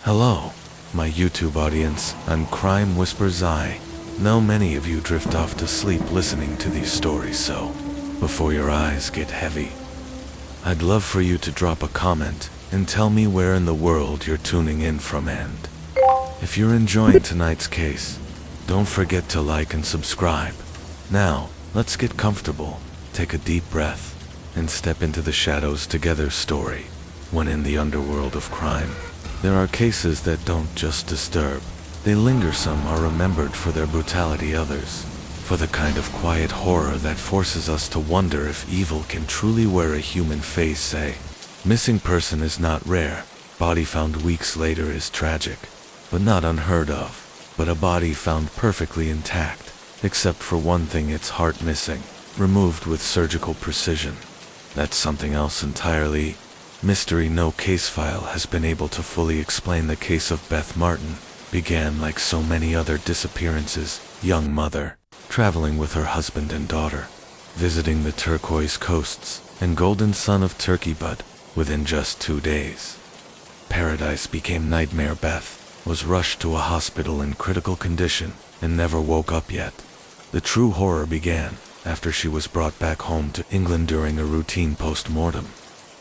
Hello, my YouTube audience. I'm Crime Whispers. I know many of you drift off to sleep listening to these stories, so before your eyes get heavy, I'd love for you to drop a comment and tell me where in the world you're tuning in from, and if you're enjoying tonight's case, don't forget to like and subscribe. Now, let's get comfortable, take a deep breath, and step into the shadows together. Story. When in the underworld of crime, there are cases that don't just disturb, they linger. Some are remembered for their brutality, others for the kind of quiet horror that forces us to wonder if evil can truly wear a human face. A missing person is not rare. Body found weeks later is tragic, but not unheard of. But a body found perfectly intact, except for one thing: its heart missing, removed with surgical precision. That's something else entirely. Mystery. No case file has been able to fully explain the case of Beth Martin. Began like so many other disappearances. Young mother, traveling with her husband and daughter, visiting the turquoise coasts and golden sun of Turkey, but within just 2 days, paradise became nightmare. Beth was rushed to a hospital in critical condition and never woke up yet. The true horror began after she was brought back home to England during a routine post-mortem.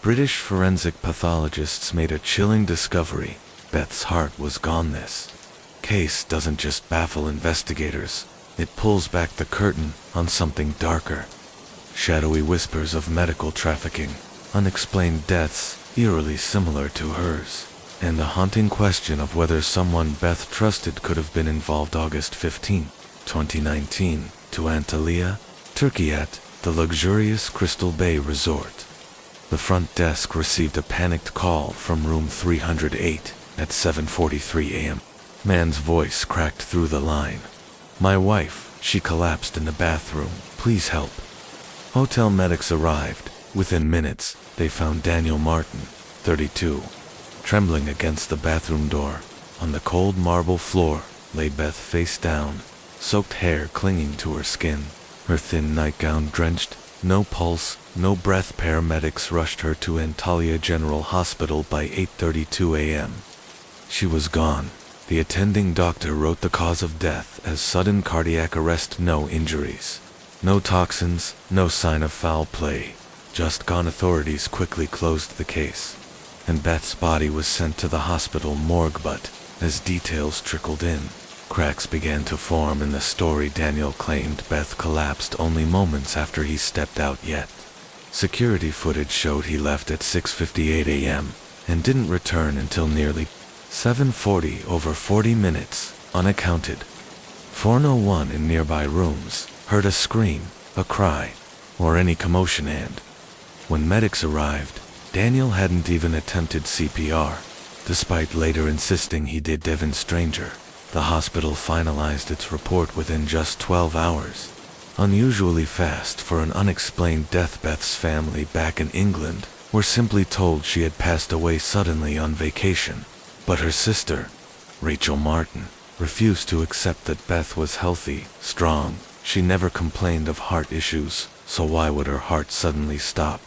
British forensic pathologists made a chilling discovery: Beth's heart was gone. This case doesn't just baffle investigators, it pulls back the curtain on something darker. Shadowy whispers of medical trafficking, unexplained deaths eerily similar to hers, and the haunting question of whether someone Beth trusted could have been involved. August 15, 2019, to Antalya, Turkey. At the luxurious Crystal Bay Resort, the front desk received a panicked call from room 308 at 7:43 a.m. Man's voice cracked through the line. "My wife, she collapsed in the bathroom. Please help." Hotel medics arrived. Within minutes, they found Daniel Martin, 32, trembling against the bathroom door. On the cold marble floor lay Beth, face down, soaked hair clinging to her skin, her thin nightgown drenched. No pulse, no breath. Paramedics rushed her to Antalya General Hospital by 8:32 a.m. She was gone. The attending doctor wrote the cause of death as sudden cardiac arrest. No injuries, no toxins, no sign of foul play. Just gone. Authorities quickly closed the case, and Beth's body was sent to the hospital morgue. But as details trickled in, cracks began to form in the story. Daniel claimed Beth collapsed only moments after he stepped out, yet security footage showed he left at 6:58 a.m. and didn't return until nearly 7:40, over 40 minutes, unaccounted for. No one in nearby rooms heard a scream, a cry, or any commotion, and when medics arrived, Daniel hadn't even attempted CPR, despite later insisting he did. Devon Stranger. The hospital finalized its report within just 12 hours. Unusually fast for an unexplained death. Beth's family back in England were simply told she had passed away suddenly on vacation. But her sister, Rachel Martin, refused to accept that Beth was healthy, strong. She never complained of heart issues, so why would her heart suddenly stop?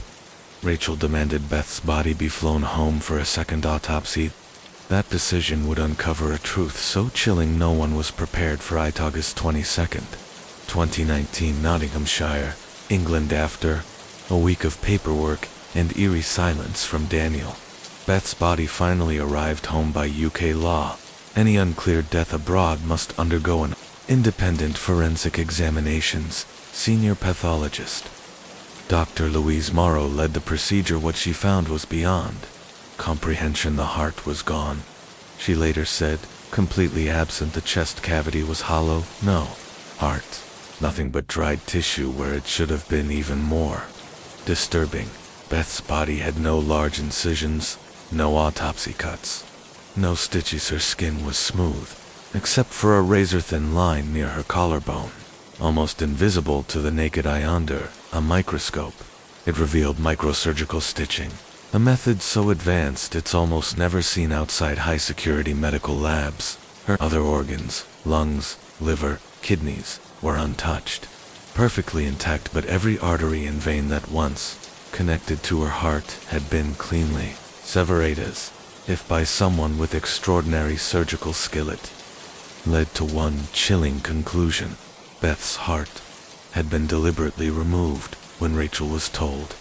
Rachel demanded Beth's body be flown home for a second autopsy. That decision would uncover a truth so chilling no one was prepared for it. August 22nd, 2019, Nottinghamshire, England. After a week of paperwork and eerie silence from Daniel, Beth's body finally arrived home. By UK law, any uncleared death abroad must undergo an independent forensic examinations. Senior pathologist Dr. Louise Morrow led the procedure. What she found was beyond comprehension. The heart was gone, she later said, completely absent. The chest cavity was hollow. No heart, nothing but dried tissue where it should have been. Even more disturbing, Beth's body had no large incisions, no autopsy cuts, no stitches. Her skin was smooth, except for a razor-thin line near her collarbone, almost invisible to the naked eye under a microscope. It revealed microsurgical stitching, a method so advanced it's almost never seen outside high-security medical labs. Her other organs, lungs, liver, kidneys, were untouched, perfectly intact, but every artery and vein that once connected to her heart had been cleanly severed. if by someone with extraordinary surgical skillet, led to one chilling conclusion. Beth's heart had been deliberately removed when Rachel was told.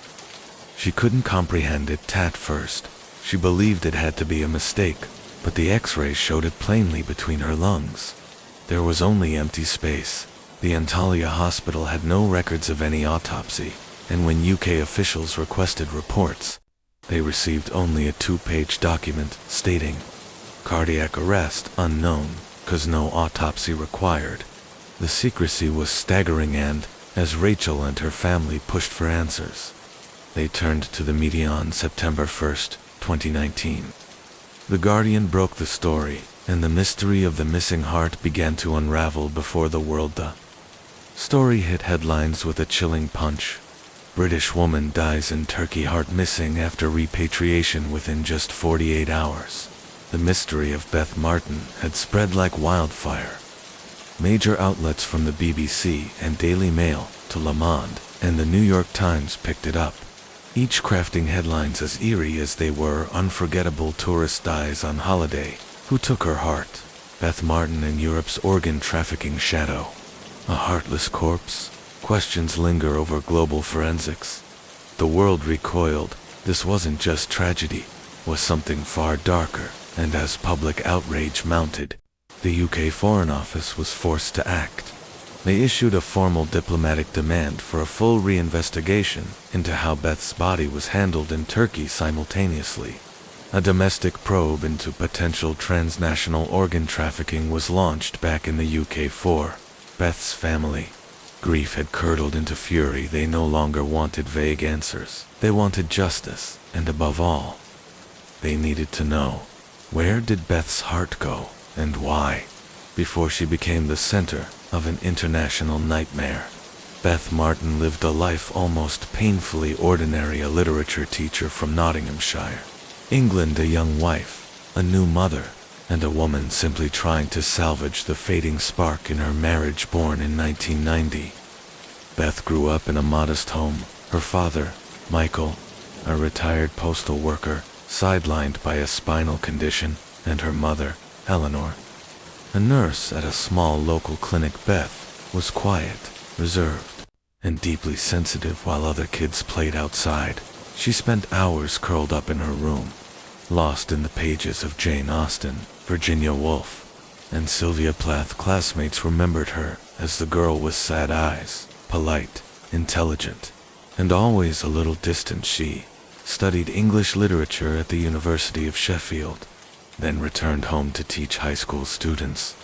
She couldn't comprehend it at first. She believed it had to be a mistake, but the x-rays showed it plainly between her lungs. There was only empty space. The Antalya hospital had no records of any autopsy, and when UK officials requested reports, they received only a 2-page document stating, "Cardiac arrest unknown, 'cause no autopsy required." The secrecy was staggering, and, as Rachel and her family pushed for answers, they turned to the media on September 1st, 2019. The Guardian broke the story, and the mystery of the missing heart began to unravel before the world. The story hit headlines with a chilling punch. British woman dies in Turkey, heart missing after repatriation within just 48 hours. The mystery of Beth Martin had spread like wildfire. Major outlets from the BBC and Daily Mail to Le Monde and the New York Times picked it up, each crafting headlines as eerie as they were. Unforgettable tourist dies on holiday. Who took her heart? Beth Martin in Europe's organ trafficking shadow. A heartless corpse? Questions linger over global forensics. The world recoiled. This wasn't just tragedy, it was something far darker, and as public outrage mounted, the UK Foreign Office was forced to act. They issued a formal diplomatic demand for a full reinvestigation into how Beth's body was handled in Turkey simultaneously. A domestic probe into potential transnational organ trafficking was launched back in the UK for Beth's family. Grief had curdled into fury. They no longer wanted vague answers. They wanted justice, and above all, they needed to know, where did Beth's heart go, and why, before she became the center of an international nightmare. Beth Martin lived a life almost painfully ordinary, a literature teacher from Nottinghamshire, England, a young wife, a new mother, and a woman simply trying to salvage the fading spark in her marriage born in 1990. Beth grew up in a modest home. Her father, Michael, a retired postal worker, sidelined by a spinal condition, and her mother, Eleanor, a nurse at a small local clinic. Beth was quiet, reserved, and deeply sensitive while other kids played outside. She spent hours curled up in her room, lost in the pages of Jane Austen, Virginia Woolf, and Sylvia Plath. Classmates remembered her as the girl with sad eyes, polite, intelligent, and always a little distant. She studied English literature at the University of Sheffield, then returned home to teach high school students.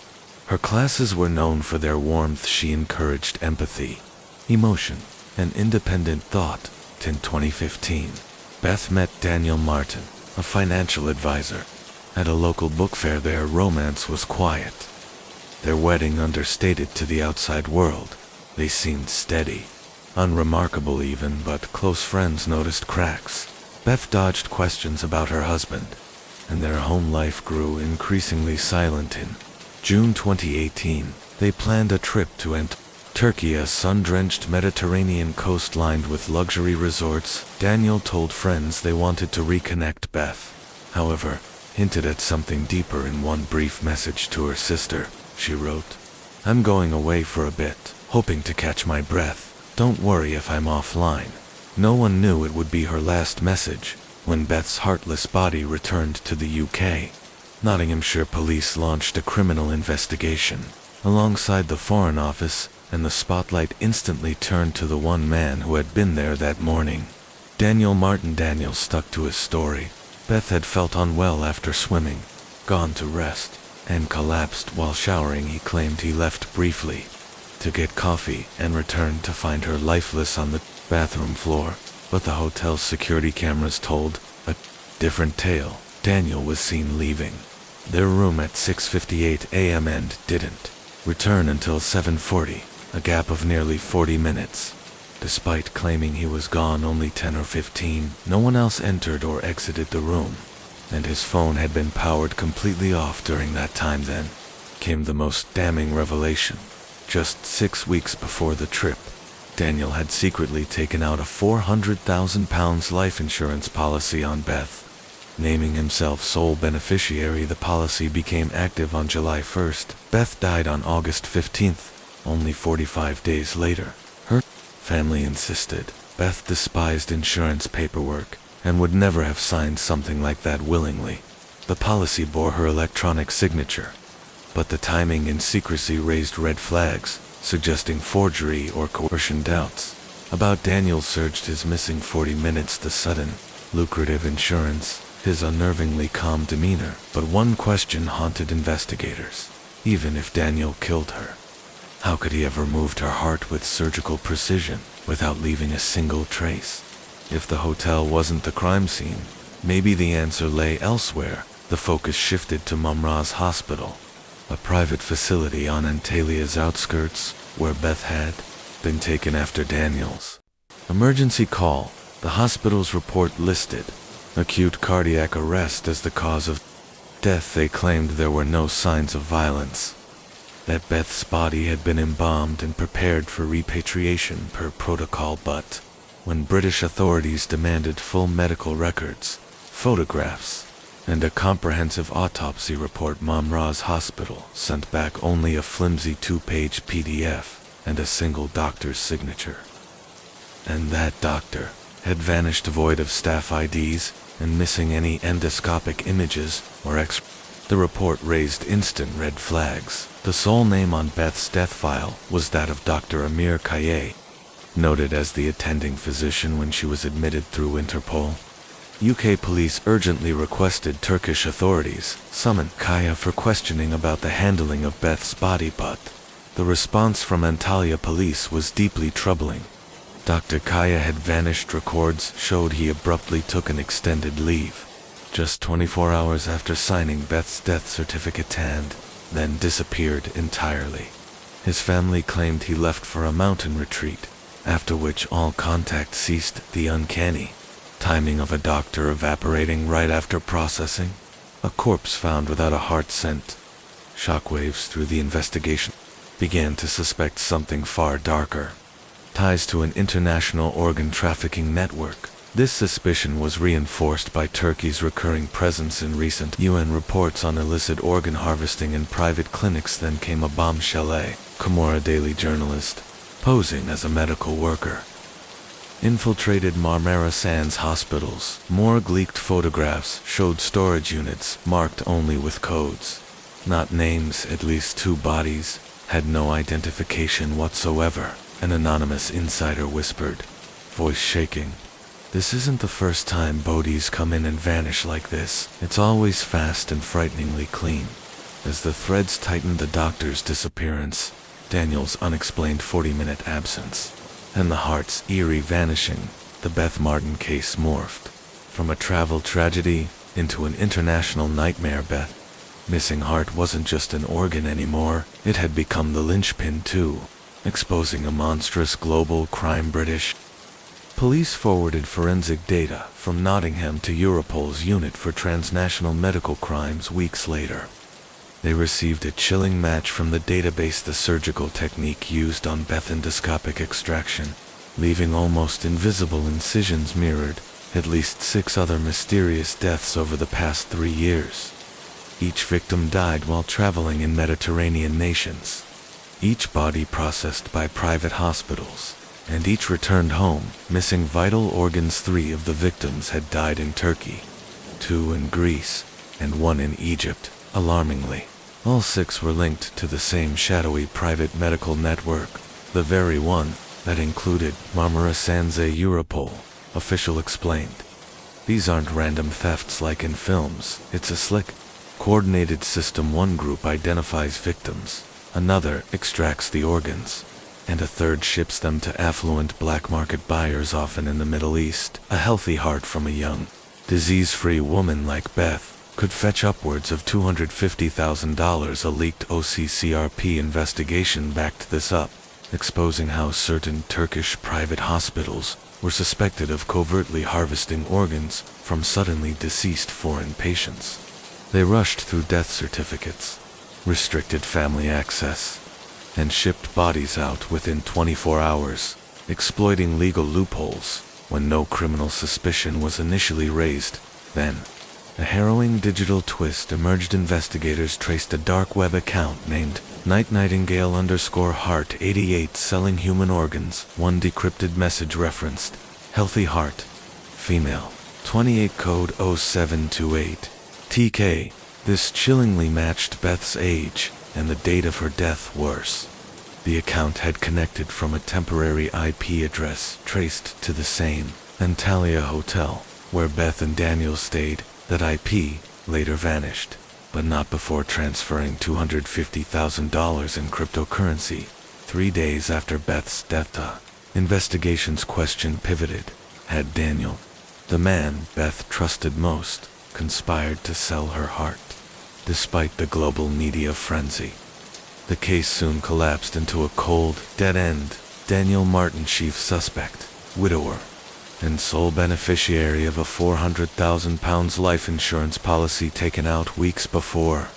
Her classes were known for their warmth. She encouraged empathy, emotion, and independent thought. In 2015, Beth met Daniel Martin, a financial advisor, at a local book fair. Their romance was quiet, their wedding understated to the outside world. They seemed steady, unremarkable even, but close friends noticed cracks. Beth dodged questions about her husband, and their home life grew increasingly silent. In June 2018, they planned a trip to Turkey, a sun-drenched Mediterranean coast lined with luxury resorts. Daniel told friends they wanted to reconnect. Beth, however, hinted at something deeper in one brief message to her sister. She wrote, "I'm going away for a bit, hoping to catch my breath. Don't worry if I'm offline." No one knew it would be her last message. When Beth's heartless body returned to the UK, Nottinghamshire police launched a criminal investigation alongside the Foreign Office, and the spotlight instantly turned to the one man who had been there that morning, Daniel Martin. Daniel stuck to his story. Beth had felt unwell after swimming, gone to rest, and collapsed while showering. He claimed he left briefly to get coffee and returned to find her lifeless on the bathroom floor, but the hotel's security cameras told a different tale. Daniel was seen leaving their room at 6:58 a.m. and didn't return until 7:40, a gap of nearly 40 minutes. Despite claiming he was gone only 10 or 15, no one else entered or exited the room, and his phone had been powered completely off during that time. Then came the most damning revelation. Just 6 weeks before the trip, Daniel had secretly taken out a £400,000 life insurance policy on Beth. Naming himself sole beneficiary, the policy became active on July 1st. Beth died on August 15th, only 45 days later. Her family insisted Beth despised insurance paperwork and would never have signed something like that willingly. The policy bore her electronic signature, but the timing and secrecy raised red flags, suggesting forgery or coercion. Doubts about Daniel surged his missing 40 minutes, the sudden, lucrative insurance, his unnervingly calm demeanor. But one question haunted investigators. Even if Daniel killed her, how could he have removed her heart with surgical precision without leaving a single trace? If the hotel wasn't the crime scene, maybe the answer lay elsewhere. The focus shifted to Mumra's hospital, a private facility on Antalia's outskirts, where Beth had been taken after Daniel's emergency call. The hospital's report listed acute cardiac arrest as the cause of death. They claimed there were no signs of violence, that Beth's body had been embalmed and prepared for repatriation per protocol. But when British authorities demanded full medical records, photographs, and a comprehensive autopsy report, Mumra's hospital sent back only a flimsy 2-page PDF and a single doctor's signature. And that doctor had vanished, void of staff IDs and missing any endoscopic images or X-rays. The report raised instant red flags. The sole name on Beth's death file was that of Dr. Amir Kaye, noted as the attending physician when she was admitted through Interpol. UK police urgently requested Turkish authorities summon Kaya for questioning about the handling of Beth's body, but the response from Antalya police was deeply troubling. Dr. Kaya had vanished. Records showed he abruptly took an extended leave, just 24 hours after signing Beth's death certificate, and then disappeared entirely. His family claimed he left for a mountain retreat, after which all contact ceased. The uncanny timing of a doctor evaporating right after processing a corpse found without a heart sent shockwaves through the investigation. Began to suspect something far darker. Ties to an international organ trafficking network. This suspicion was reinforced by Turkey's recurring presence in recent UN reports on illicit organ harvesting in private clinics. Then came a bombshell: a Camorra Daily journalist, posing as a medical worker, infiltrated Marmara Sands hospitals. Morgue leaked photographs showed storage units marked only with codes, not names. At least 2 bodies had no identification whatsoever. An anonymous insider whispered, voice shaking, "This isn't the first time bodies come in and vanish like this. It's always fast and frighteningly clean." As the threads tightened, the doctor's disappearance, Daniel's unexplained 40-minute absence, and the heart's eerie vanishing, the Beth Martin case morphed from a travel tragedy into an international nightmare. Beth's missing heart wasn't just an organ anymore, it had become the linchpin too, exposing a monstrous global crime. British police forwarded forensic data from Nottingham to Europol's unit for transnational medical crimes. Weeks later, they received a chilling match from the database: the surgical technique used on Beth, endoscopic extraction, leaving almost invisible incisions, mirrored at least 6 other mysterious deaths over the past 3 years. Each victim died while traveling in Mediterranean nations, each body processed by private hospitals, and each returned home missing vital organs. 3 of the victims had died in Turkey, 2 in Greece, and 1 in Egypt. Alarmingly, all 6 were linked to the same shadowy private medical network, the very one that included Marmara Sands. Europol official explained, "These aren't random thefts like in films. It's a slick, coordinated system. One group identifies victims, another extracts the organs, and a third ships them to affluent black market buyers, often in the Middle East. A healthy heart from a young, disease-free woman like Beth could fetch upwards of $250,000. A leaked OCCRP investigation backed this up, exposing how certain Turkish private hospitals were suspected of covertly harvesting organs from suddenly deceased foreign patients. They rushed through death certificates, restricted family access, and shipped bodies out within 24 hours, exploiting legal loopholes when no criminal suspicion was initially raised. Then, A harrowing digital twist emerged. Investigators traced a dark web account named Nightingale_Heart88 selling human organs. One decrypted message referenced, "Healthy heart. Female. 28 code 0728. TK." This chillingly matched Beth's age, and the date of her death worse. The account had connected from a temporary IP address traced to the same Antalya hotel, where Beth and Daniel stayed. That IP later vanished, but not before transferring $250,000 in cryptocurrency. 3 days after Beth's death, investigation's question pivoted. Had Daniel, the man Beth trusted most, conspired to sell her heart? Despite the global media frenzy, the case soon collapsed into a cold, dead end. Daniel Martin, chief suspect, widower, and sole beneficiary of a £400,000 life insurance policy taken out weeks before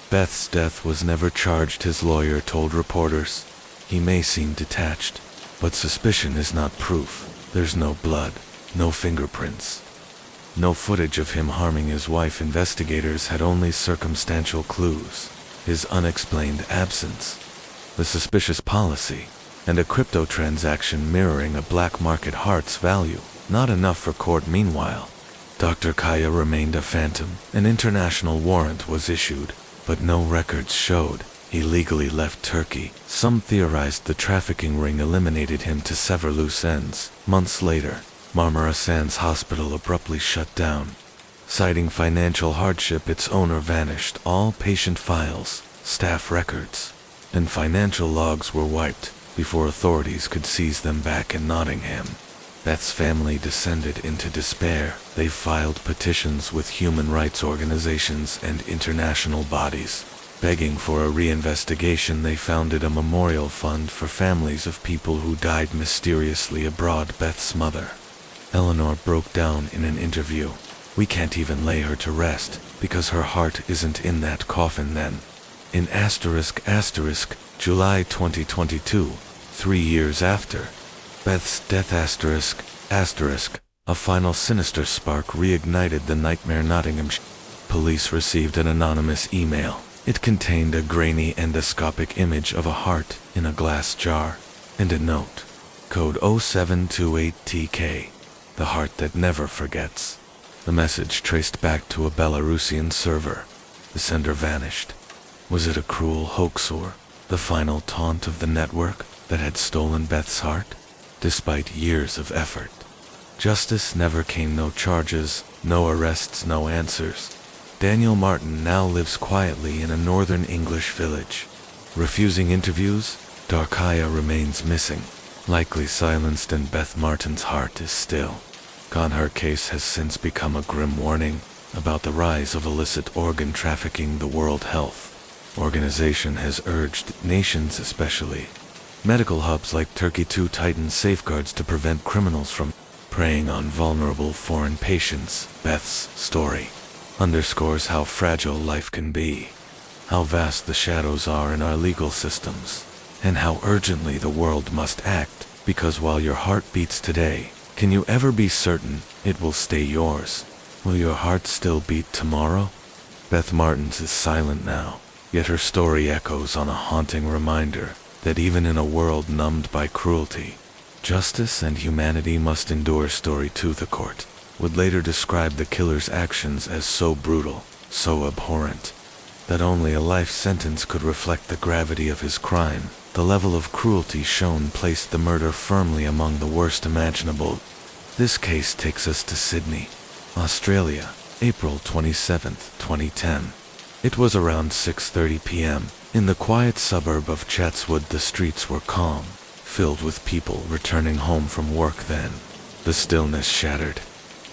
Beth's death, was never charged, his lawyer told reporters. He may seem detached, but suspicion is not proof. There's no blood, no fingerprints, no footage of him harming his wife. Investigators had only circumstantial clues: his unexplained absence, the suspicious policy, and a crypto transaction mirroring a black market heart's value. Not enough for court. Meanwhile, Dr. Kaya remained a phantom. An international warrant was issued, but no records showed he legally left Turkey. Some theorized the trafficking ring eliminated him to sever loose ends. Months later, Marmara Sands Hospital abruptly shut down, citing financial hardship. Its owner vanished. All patient files, staff records, and financial logs were wiped before authorities could seize them back in Nottingham. Beth's family descended into despair. They filed petitions with human rights organizations and international bodies, begging for a reinvestigation. They founded a memorial fund for families of people who died mysteriously abroad. Beth's mother, Eleanor, broke down in an interview. "We can't even lay her to rest, because her heart isn't in that coffin then." In July 2022, 3 years after Beth's death, a final sinister spark reignited the nightmare. Nottingham police received an anonymous email. It contained a grainy endoscopic image of a heart in a glass jar, and a note, code 0728TK, the heart that never forgets. The message traced back to a Belarusian server. The sender vanished. Was it a cruel hoax or the final taunt of the network that had stolen Beth's heart? Despite years of effort, justice never came. No charges, no arrests, no answers. Daniel Martin now lives quietly in a northern English village, refusing interviews. Darkaya remains missing, likely silenced, and Beth Martin's heart is still gone. Her case has since become a grim warning about the rise of illicit organ trafficking. The World Health Organization has urged nations, especially medical hubs like Turkey, to tighten safeguards to prevent criminals from preying on vulnerable foreign patients. Beth's story underscores how fragile life can be, how vast the shadows are in our legal systems, and how urgently the world must act. Because while your heart beats today, can you ever be certain it will stay yours? Will your heart still beat tomorrow? Beth Martin's is silent now, yet her story echoes on a haunting reminder that even in a world numbed by cruelty, justice and humanity must endure. Story 2. The court would later describe the killer's actions as so brutal, so abhorrent, that only a life sentence could reflect the gravity of his crime. The level of cruelty shown placed the murder firmly among the worst imaginable. This case takes us to Sydney, Australia, April 27, 2010. It was around 6:30 p.m. In the quiet suburb of Chatswood. The streets were calm, filled with people returning home from work. Then, the stillness shattered.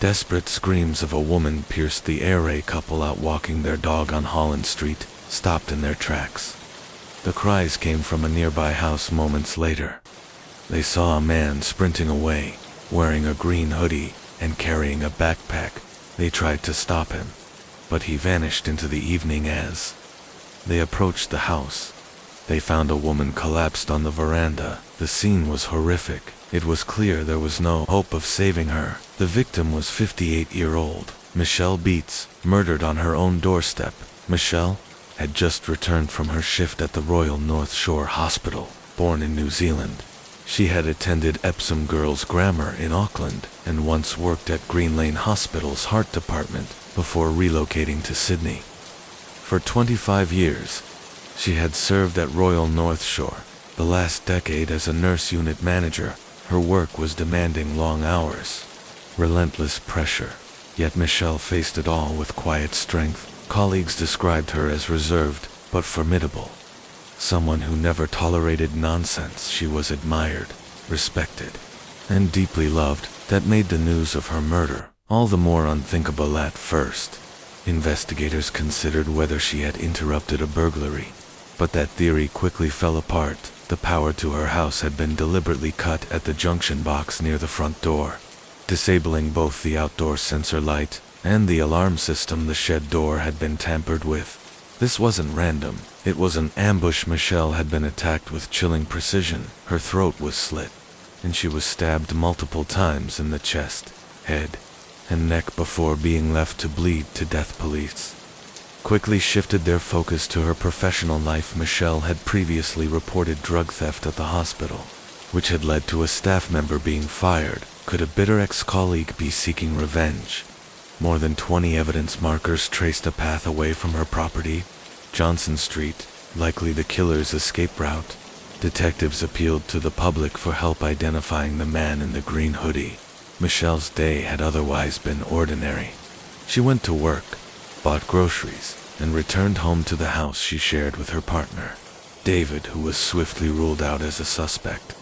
Desperate screams of a woman pierced the air. A couple out walking their dog on Holland Street stopped in their tracks. The cries came from a nearby house. Moments later, they saw a man sprinting away, wearing a green hoodie and carrying a backpack. They tried to stop him, but he vanished into the evening. As they approached the house, they found a woman collapsed on the veranda. The scene was horrific. It was clear there was no hope of saving her. The victim was 58-year-old Michelle Beats, murdered on her own doorstep. Michelle had just returned from her shift at the Royal North Shore Hospital, born in New Zealand. She had attended Epsom Girls' Grammar in Auckland and once worked at Green Lane Hospital's heart department before relocating to Sydney. For 25 years, she had served at Royal North Shore. The last decade as a nurse unit manager, her work was demanding long hours, relentless pressure. Yet Michelle faced it all with quiet strength. Colleagues described her as reserved but formidable. Someone who never tolerated nonsense. She was admired, respected, and deeply loved. That made the news of her murder all the more unthinkable at first. Investigators considered whether she had interrupted a burglary, but that theory quickly fell apart. The power to her house had been deliberately cut at the junction box near the front door, disabling both the outdoor sensor light and the alarm system. The shed door had been tampered with. This wasn't random, it was an ambush. Michelle had been attacked with chilling precision. Her throat was slit, and she was stabbed multiple times in the chest, head, and neck before being left to bleed to death. Police quickly shifted their focus to her professional life. Michelle had previously reported drug theft at the hospital, which had led to a staff member being fired. Could a bitter ex-colleague be seeking revenge? More than 20 evidence markers traced a path away from her property, Johnson Street, likely the killer's escape route. Detectives appealed to the public for help identifying the man in the green hoodie. Michelle's day had otherwise been ordinary. She went to work, bought groceries, and returned home to the house she shared with her partner, David, who was swiftly ruled out as a suspect.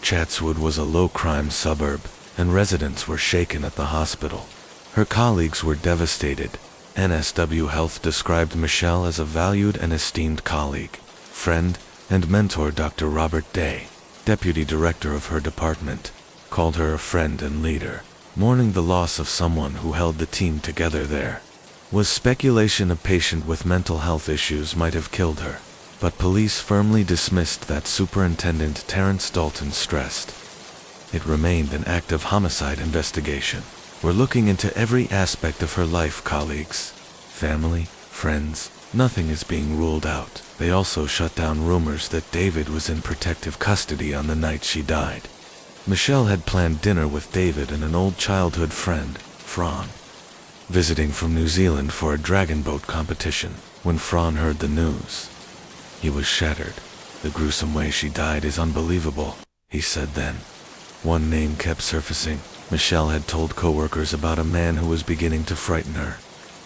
Chatswood was a low-crime suburb, and residents were shaken at the hospital. Her colleagues were devastated. NSW Health described Michelle as a valued and esteemed colleague, friend, and mentor. Dr. Robert Day, deputy director of her department, called her a friend and leader. Mourning the loss of someone who held the team together there was speculation a patient with mental health issues might have killed her, but police firmly dismissed that. Superintendent Terrence Dalton stressed it remained an active homicide investigation. We're looking into every aspect of her life, colleagues, family, friends. Nothing is being ruled out. They also shut down rumors that David was in protective custody on the night she died. Michelle had planned dinner with David and an old childhood friend, Fran, visiting from New Zealand for a dragon boat competition. When Fran heard the news, he was shattered. The gruesome way she died is unbelievable, he said then. One name kept surfacing. Michelle had told coworkers about a man who was beginning to frighten her.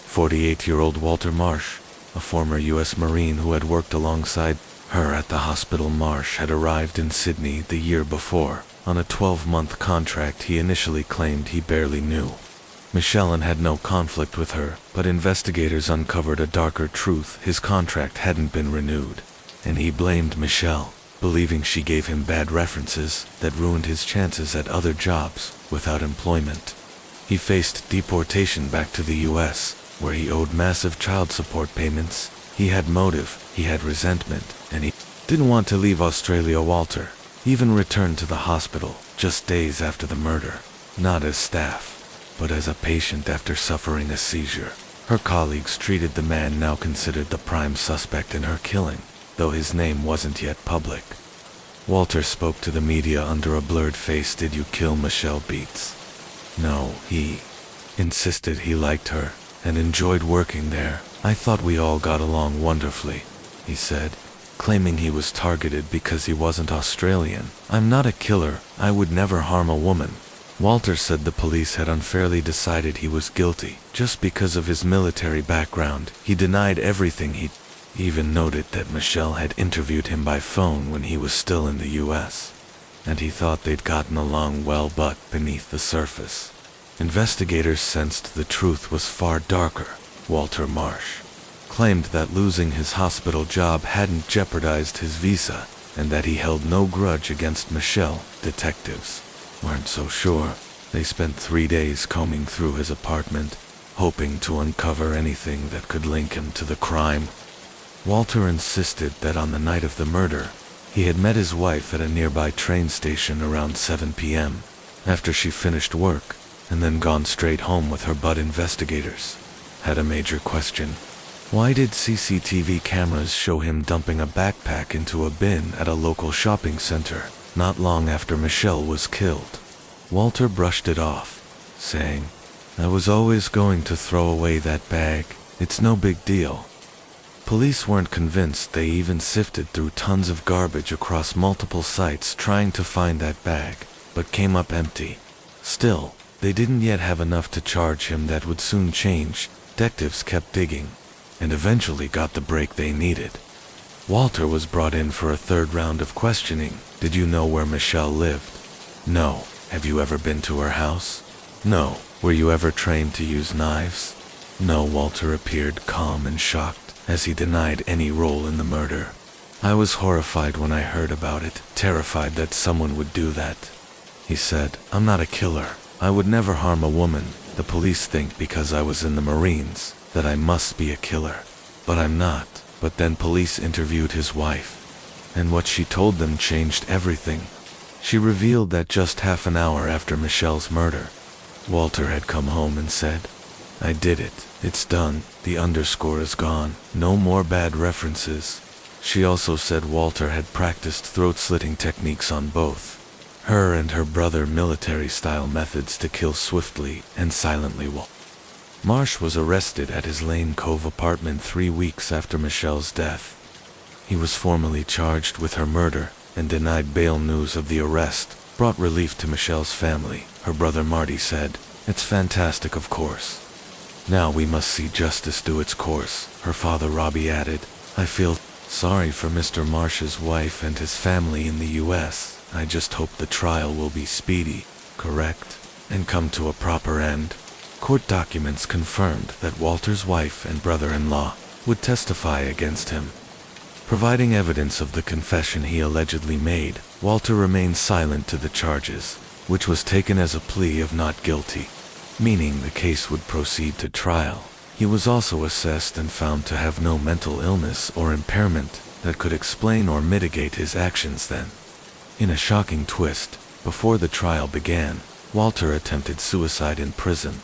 48-year-old Walter Marsh, a former U.S. Marine who had worked alongside her at the hospital. Marsh had arrived in Sydney the year before, on a 12-month contract he initially claimed he barely knew. Michelle had no conflict with her, but investigators uncovered a darker truth. His contract hadn't been renewed, and he blamed Michelle, believing she gave him bad references that ruined his chances at other jobs without employment. He faced deportation back to the U.S., where he owed massive child support payments. He had motive, he had resentment, and he didn't want to leave Australia. Walter even returned to the hospital just days after the murder, not as staff, but as a patient after suffering a seizure. Her colleagues treated the man now considered the prime suspect in her killing, though his name wasn't yet public. Walter spoke to the media under a blurred face. Did you kill Michelle Beats? No, he insisted. He liked her and enjoyed working there. I thought we all got along wonderfully, he said, claiming he was targeted because he wasn't Australian. I'm not a killer. I would never harm a woman. Walter said the police had unfairly decided he was guilty just because of his military background. He denied everything. He even noted that Michelle had interviewed him by phone when he was still in the U.S., and he thought they'd gotten along well, but beneath the surface, investigators sensed the truth was far darker. Walter Marsh claimed that losing his hospital job hadn't jeopardized his visa, and that he held no grudge against Michelle. Detectives weren't so sure. They spent 3 days combing through his apartment, hoping to uncover anything that could link him to the crime. Walter insisted that on the night of the murder, he had met his wife at a nearby train station around 7 p.m. after she finished work, and then gone straight home with her, but investigators had a major question. Why did CCTV cameras show him dumping a backpack into a bin at a local shopping center not long after Michelle was killed? Walter brushed it off, saying, "I was always going to throw away that bag. It's no big deal." Police weren't convinced. They even sifted through tons of garbage across multiple sites trying to find that bag, but came up empty. Still, they didn't yet have enough to charge him. That would soon change. Detectives kept digging, and eventually got the break they needed. Walter was brought in for a third round of questioning. "Did you know where Michelle lived?" "No." "Have you ever been to her house?" "No." "Were you ever trained to use knives?" "No." Walter appeared calm and shocked, as he denied any role in the murder. "I was horrified when I heard about it, terrified that someone would do that," he said. "I'm not a killer. I would never harm a woman. The police think because I was in the Marines that I must be a killer. But I'm not." But then police interviewed his wife, and what she told them changed everything. She revealed that just half an hour after Michelle's murder, Walter had come home and said, "I did it. It's done. The underscore is gone. No more bad references." She also said Walter had practiced throat-slitting techniques on both her and her brother, military-style methods to kill swiftly and silently. Marsh was arrested at his Lane Cove apartment 3 weeks after Michelle's death. He was formally charged with her murder and denied bail. News of the arrest brought relief to Michelle's family. Her brother Marty said, "It's fantastic, of course. Now we must see justice do its course." Her father Robbie added, "I feel sorry for Mr. Marsh's wife and his family in the US. I just hope the trial will be speedy, correct, and come to a proper end." Court documents confirmed that Walter's wife and brother-in-law would testify against him, providing evidence of the confession he allegedly made. Walter remained silent to the charges, which was taken as a plea of not guilty, meaning the case would proceed to trial. He was also assessed and found to have no mental illness or impairment that could explain or mitigate his actions then. In a shocking twist, before the trial began, Walter attempted suicide in prison.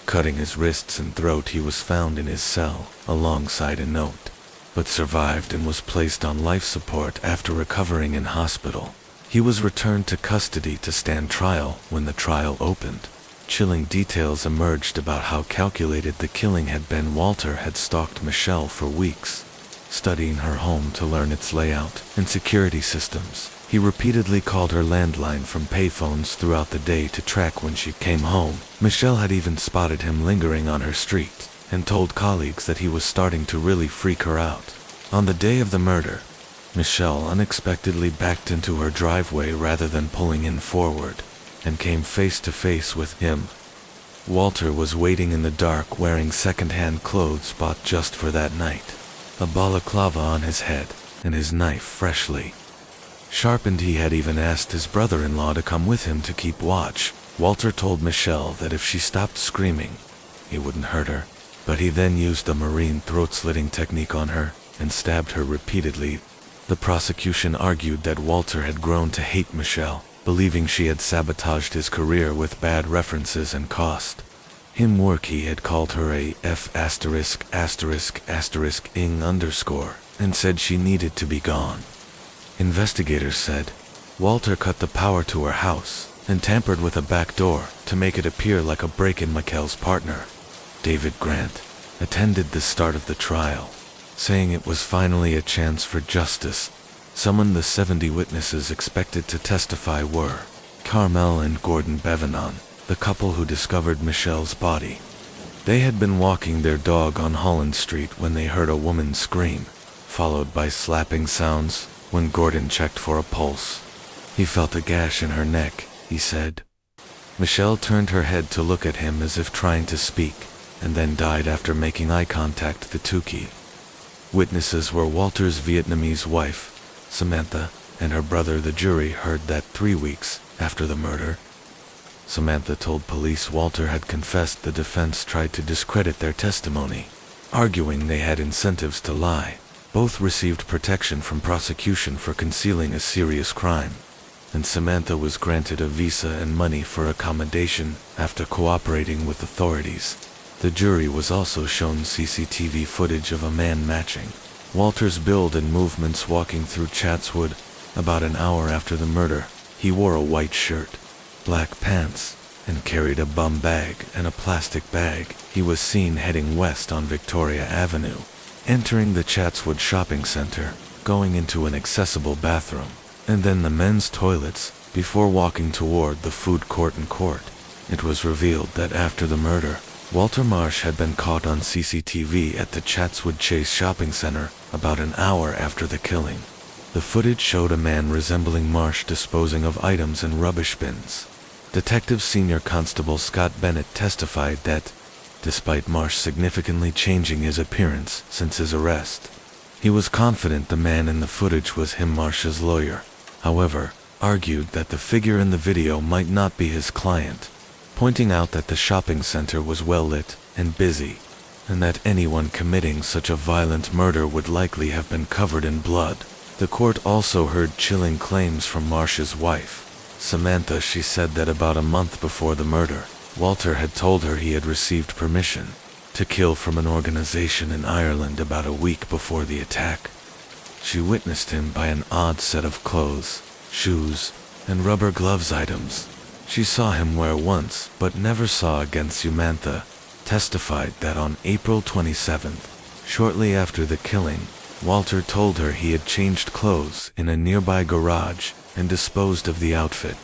Cutting his wrists and throat, he was found in his cell, alongside a note, but survived and was placed on life support after recovering in hospital. He was returned to custody to stand trial. When the trial opened, chilling details emerged about how calculated the killing had been. Walter had stalked Michelle for weeks, studying her home to learn its layout and security systems. He repeatedly called her landline from payphones throughout the day to track when she came home. Michelle had even spotted him lingering on her street, and told colleagues that he was starting to really freak her out. On the day of the murder, Michelle unexpectedly backed into her driveway rather than pulling in forward, and came face to face with him. Walter was waiting in the dark, wearing second-hand clothes bought just for that night, a balaclava on his head, and his knife freshly sharpened. He had even asked his brother-in-law to come with him to keep watch. Walter told Michelle that if she stopped screaming, he wouldn't hurt her, but he then used a Marine throat-slitting technique on her and stabbed her repeatedly. The prosecution argued that Walter had grown to hate Michelle, believing she had sabotaged his career with bad references and cost him work. He had called her a F********ing_, and said she needed to be gone. Investigators said Walter cut the power to her house and tampered with a back door to make it appear like a break-in. Michael's partner, David Grant, attended the start of the trial, saying it was finally a chance for justice. Some of the 70 witnesses expected to testify were Carmel and Gordon Bevanon, the couple who discovered Michelle's body. They had been walking their dog on Holland Street when they heard a woman scream, followed by slapping sounds. When Gordon checked for a pulse, he felt a gash in her neck, he said. Michelle turned her head to look at him as if trying to speak, and then died after making eye contact. The two key witnesses were Walter's Vietnamese wife, Samantha, and her brother. The jury heard that 3 weeks after the murder, Samantha told police Walter had confessed. The defense tried to discredit their testimony, arguing they had incentives to lie. Both received protection from prosecution for concealing a serious crime. and Samantha was granted a visa and money for accommodation after cooperating with authorities. The jury was also shown CCTV footage of a man matching Walter's build and movements walking through Chatswood about an hour after the murder. He wore a white shirt, black pants, and carried a bum bag and a plastic bag. He was seen heading west on Victoria Avenue, entering the Chatswood shopping center, going into an accessible bathroom, and then the men's toilets, before walking toward the food court and court. It was revealed that after the murder, Walter Marsh had been caught on CCTV at the Chatswood Chase shopping center about an hour after the killing. The footage showed a man resembling Marsh disposing of items in rubbish bins. Detective Senior Constable Scott Bennett testified that, despite Marsh significantly changing his appearance since his arrest, he was confident the man in the footage was him. Marsh's lawyer, however, argued that the figure in the video might not be his client, pointing out that the shopping center was well lit and busy, and that anyone committing such a violent murder would likely have been covered in blood. The court also heard chilling claims from Marsh's wife, Samantha. She said that about a month before the murder, Walter had told her he had received permission to kill from an organization in Ireland about a week before the attack. She witnessed him buy an odd set of clothes, shoes, and rubber gloves items she saw him wear once but never saw again. Samantha testified that on April 27th, shortly after the killing, Walter told her he had changed clothes in a nearby garage and disposed of the outfit,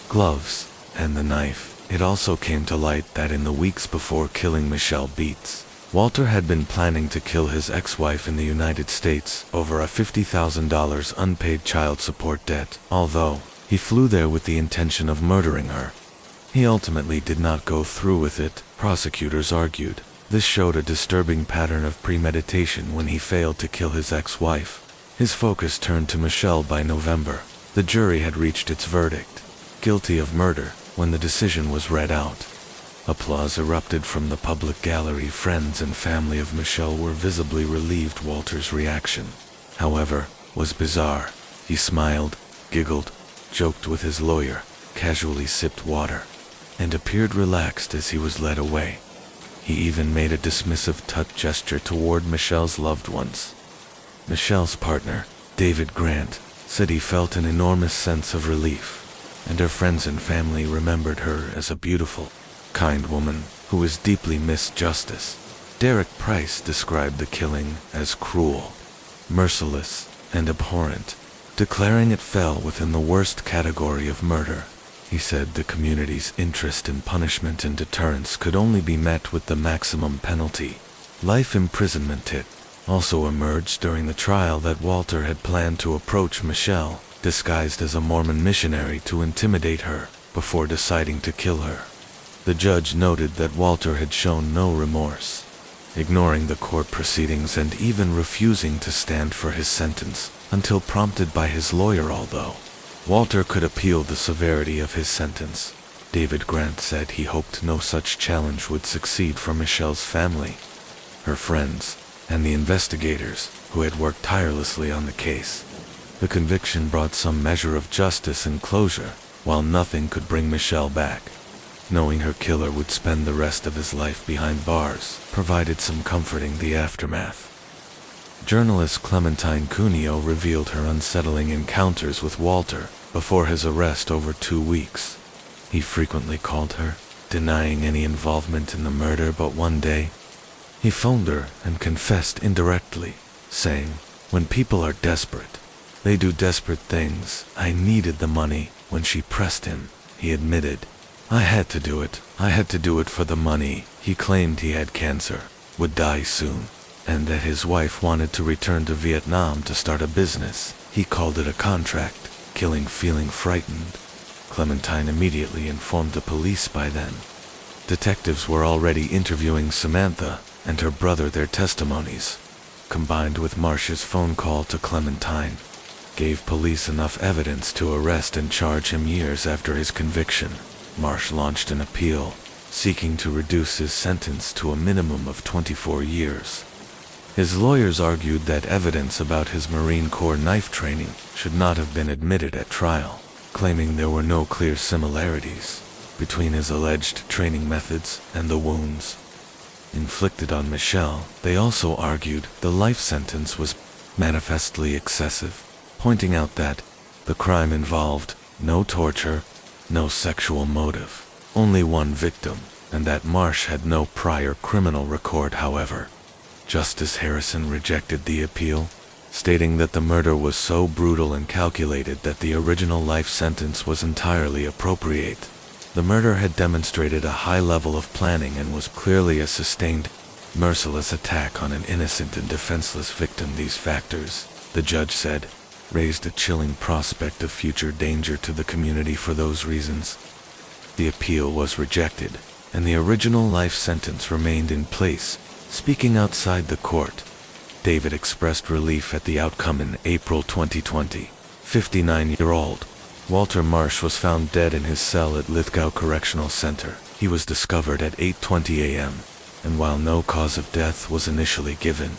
gloves, and the knife. It also came to light that in the weeks before killing Michelle Beets, Walter had been planning to kill his ex-wife in the United States over a $50,000 unpaid child support debt. Although he flew there with the intention of murdering her, he ultimately did not go through with it, prosecutors argued. This showed a disturbing pattern of premeditation when he failed to kill his ex-wife. His focus turned to Michelle by November. The jury had reached its verdict, guilty of murder, when the decision was read out. Applause erupted from the public gallery. Friends and family of Michelle were visibly relieved. Walter's reaction, however, was bizarre. He smiled, giggled, joked with his lawyer, casually sipped water, and appeared relaxed as he was led away. He even made a dismissive touch gesture toward Michelle's loved ones. Michelle's partner, David Grant, said he felt an enormous sense of relief, and her friends and family remembered her as a beautiful, kind woman who was deeply missed. Justice Derek Price described the killing as cruel, merciless, and abhorrent, declaring it fell within the worst category of murder. He said the community's interest in punishment and deterrence could only be met with the maximum penalty, life imprisonment. It also emerged during the trial that Walter had planned to approach Michelle, disguised as a Mormon missionary, to intimidate her before deciding to kill her. The judge noted that Walter had shown no remorse, ignoring the court proceedings and even refusing to stand for his sentence until prompted by his lawyer. Although Walter could appeal the severity of his sentence, David Grant said he hoped no such challenge would succeed for Michelle's family, her friends, and the investigators who had worked tirelessly on the case. The conviction brought some measure of justice and closure, while nothing could bring Michelle back. Knowing her killer would spend the rest of his life behind bars provided some comforting. The aftermath. Journalist Clementine Cuneo revealed her unsettling encounters with Walter before his arrest over 2 weeks. He frequently called her, denying any involvement in the murder, but one day, he phoned her and confessed indirectly, saying, "When people are desperate, they do desperate things. I needed the money." When she pressed him, he admitted, "I had to do it. I had to do it for the money." He claimed he had cancer, would die soon, and that his wife wanted to return to Vietnam to start a business. He called it a contract, killing. Feeling frightened, Clementine immediately informed the police. By then, detectives were already interviewing Samantha and her brother. Their testimonies, combined with Marsh's phone call to Clementine, gave police enough evidence to arrest and charge him. Years after his conviction, Marsh launched an appeal, seeking to reduce his sentence to a minimum of 24 years. His lawyers argued that evidence about his Marine Corps knife training should not have been admitted at trial. claiming there were no clear similarities between his alleged training methods and the wounds inflicted on Michelle. They also argued the life sentence was manifestly excessive, pointing out that the crime involved no torture, no sexual motive, only one victim, and that Marsh had no prior criminal record. However, Justice Harrison rejected the appeal, stating that the murder was so brutal and calculated that the original life sentence was entirely appropriate. The murder had demonstrated a high level of planning and was clearly a sustained, merciless attack on an innocent and defenseless victim. These factors, the judge said, raised a chilling prospect of future danger to the community. For those reasons, the appeal was rejected, and the original life sentence remained in place. Speaking outside the court, David expressed relief at the outcome. In April 2020, 59-year-old Walter Marsh was found dead in his cell at Lithgow Correctional Center. He was discovered at 8:20 a.m., and while no cause of death was initially given,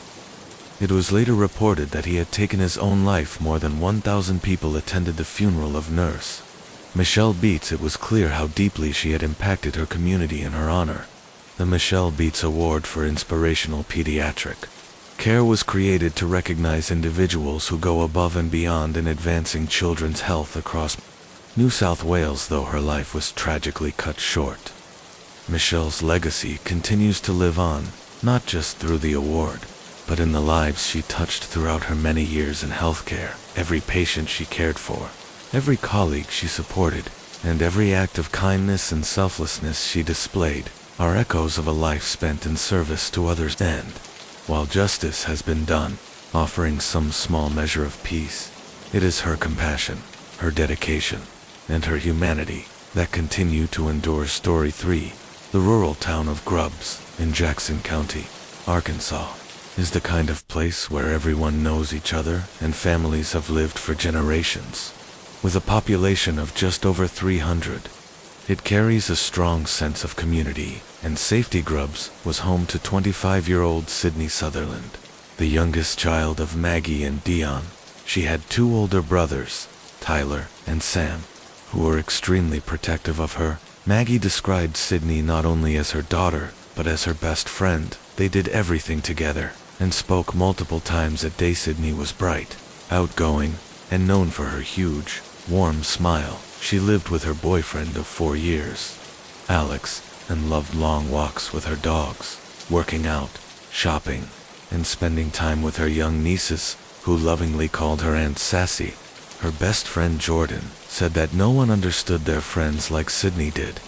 it was later reported that he had taken his own life. More than 1,000 people attended the funeral of nurse Michelle Beets. It was clear how deeply she had impacted her community. In her honor, the Michelle Beets Award for Inspirational Pediatric Care was created to recognize individuals who go above and beyond in advancing children's health across New South Wales. Though her life was tragically cut short, Michelle's legacy continues to live on, not just through the award, but in the lives she touched throughout her many years in healthcare. Every patient she cared for, every colleague she supported, and every act of kindness and selflessness she displayed are echoes of a life spent in service to others. And while justice has been done, offering some small measure of peace, it is her compassion, her dedication, and her humanity that continue to endure. Story 3. The rural town of Grubbs, in Jackson County, Arkansas, is the kind of place where everyone knows each other and families have lived for generations. With a population of just over 300, it carries a strong sense of community and safety. Grubbs was home to 25-year-old Sydney Sutherland, the youngest child of Maggie and Dion. She had 2 older brothers, Tyler and Sam, who were extremely protective of her. Maggie described Sydney not only as her daughter, but as her best friend. They did everything together and spoke multiple times a day. Sydney was bright, outgoing, and known for her huge, warm smile. She lived with her boyfriend of 4 years, Alex, and loved long walks with her dogs, working out, shopping, and spending time with her young nieces, who lovingly called her Aunt Sassy. Her best friend Jordan said that no one understood their friends like Sydney did.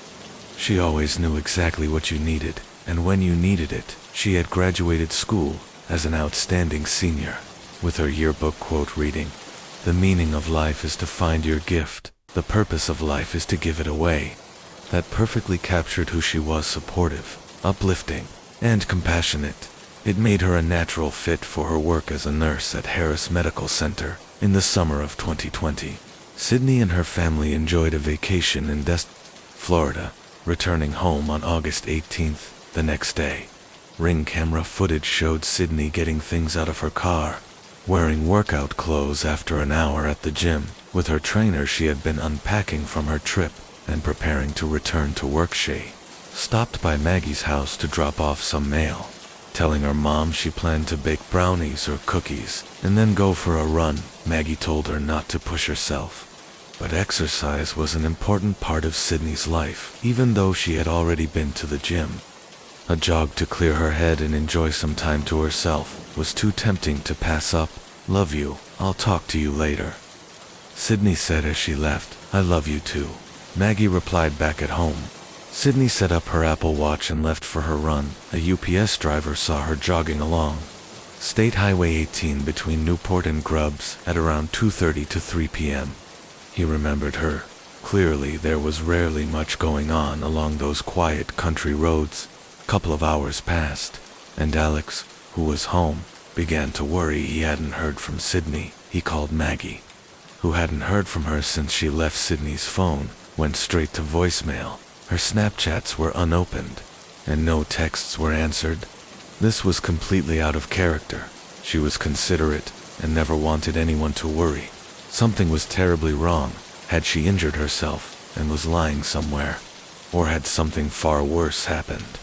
She always knew exactly what you needed, and when you needed it. She had graduated school as an outstanding senior, with her yearbook quote reading, "The meaning of life is to find your gift. The purpose of life is to give it away." That perfectly captured who she was: supportive, uplifting, and compassionate. It made her a natural fit for her work as a nurse at Harris Medical Center. In the summer of 2020, Sydney and her family enjoyed a vacation in Florida, returning home on August 18th, the next day. Ring camera footage showed Sydney getting things out of her car, wearing workout clothes after an hour at the gym. With her trainer, she had been unpacking from her trip and preparing to return to work. She stopped by Maggie's house to drop off some mail, telling her mom she planned to bake brownies or cookies and then go for a run. Maggie told her not to push herself, but exercise was an important part of Sydney's life. Even though she had already been to the gym, a jog to clear her head and enjoy some time to herself was too tempting to pass up. "Love you, I'll talk to you later," Sydney said as she left. "I love you too," Maggie replied back at home. Sydney set up her Apple Watch and left for her run. A UPS driver saw her jogging along State Highway 18 between Newport and Grubbs at around 2:30 to 3 p.m. He remembered her. Clearly, there was rarely much going on along those quiet country roads. A couple of hours passed, and Alex, who was home, began to worry. He hadn't heard from Sydney. He called Maggie, who hadn't heard from her since she left. Sydney's phone went straight to voicemail. Her Snapchats were unopened, and no texts were answered. This was completely out of character. She was considerate and never wanted anyone to worry. Something was terribly wrong. Had she injured herself and was lying somewhere? Or had something far worse happened?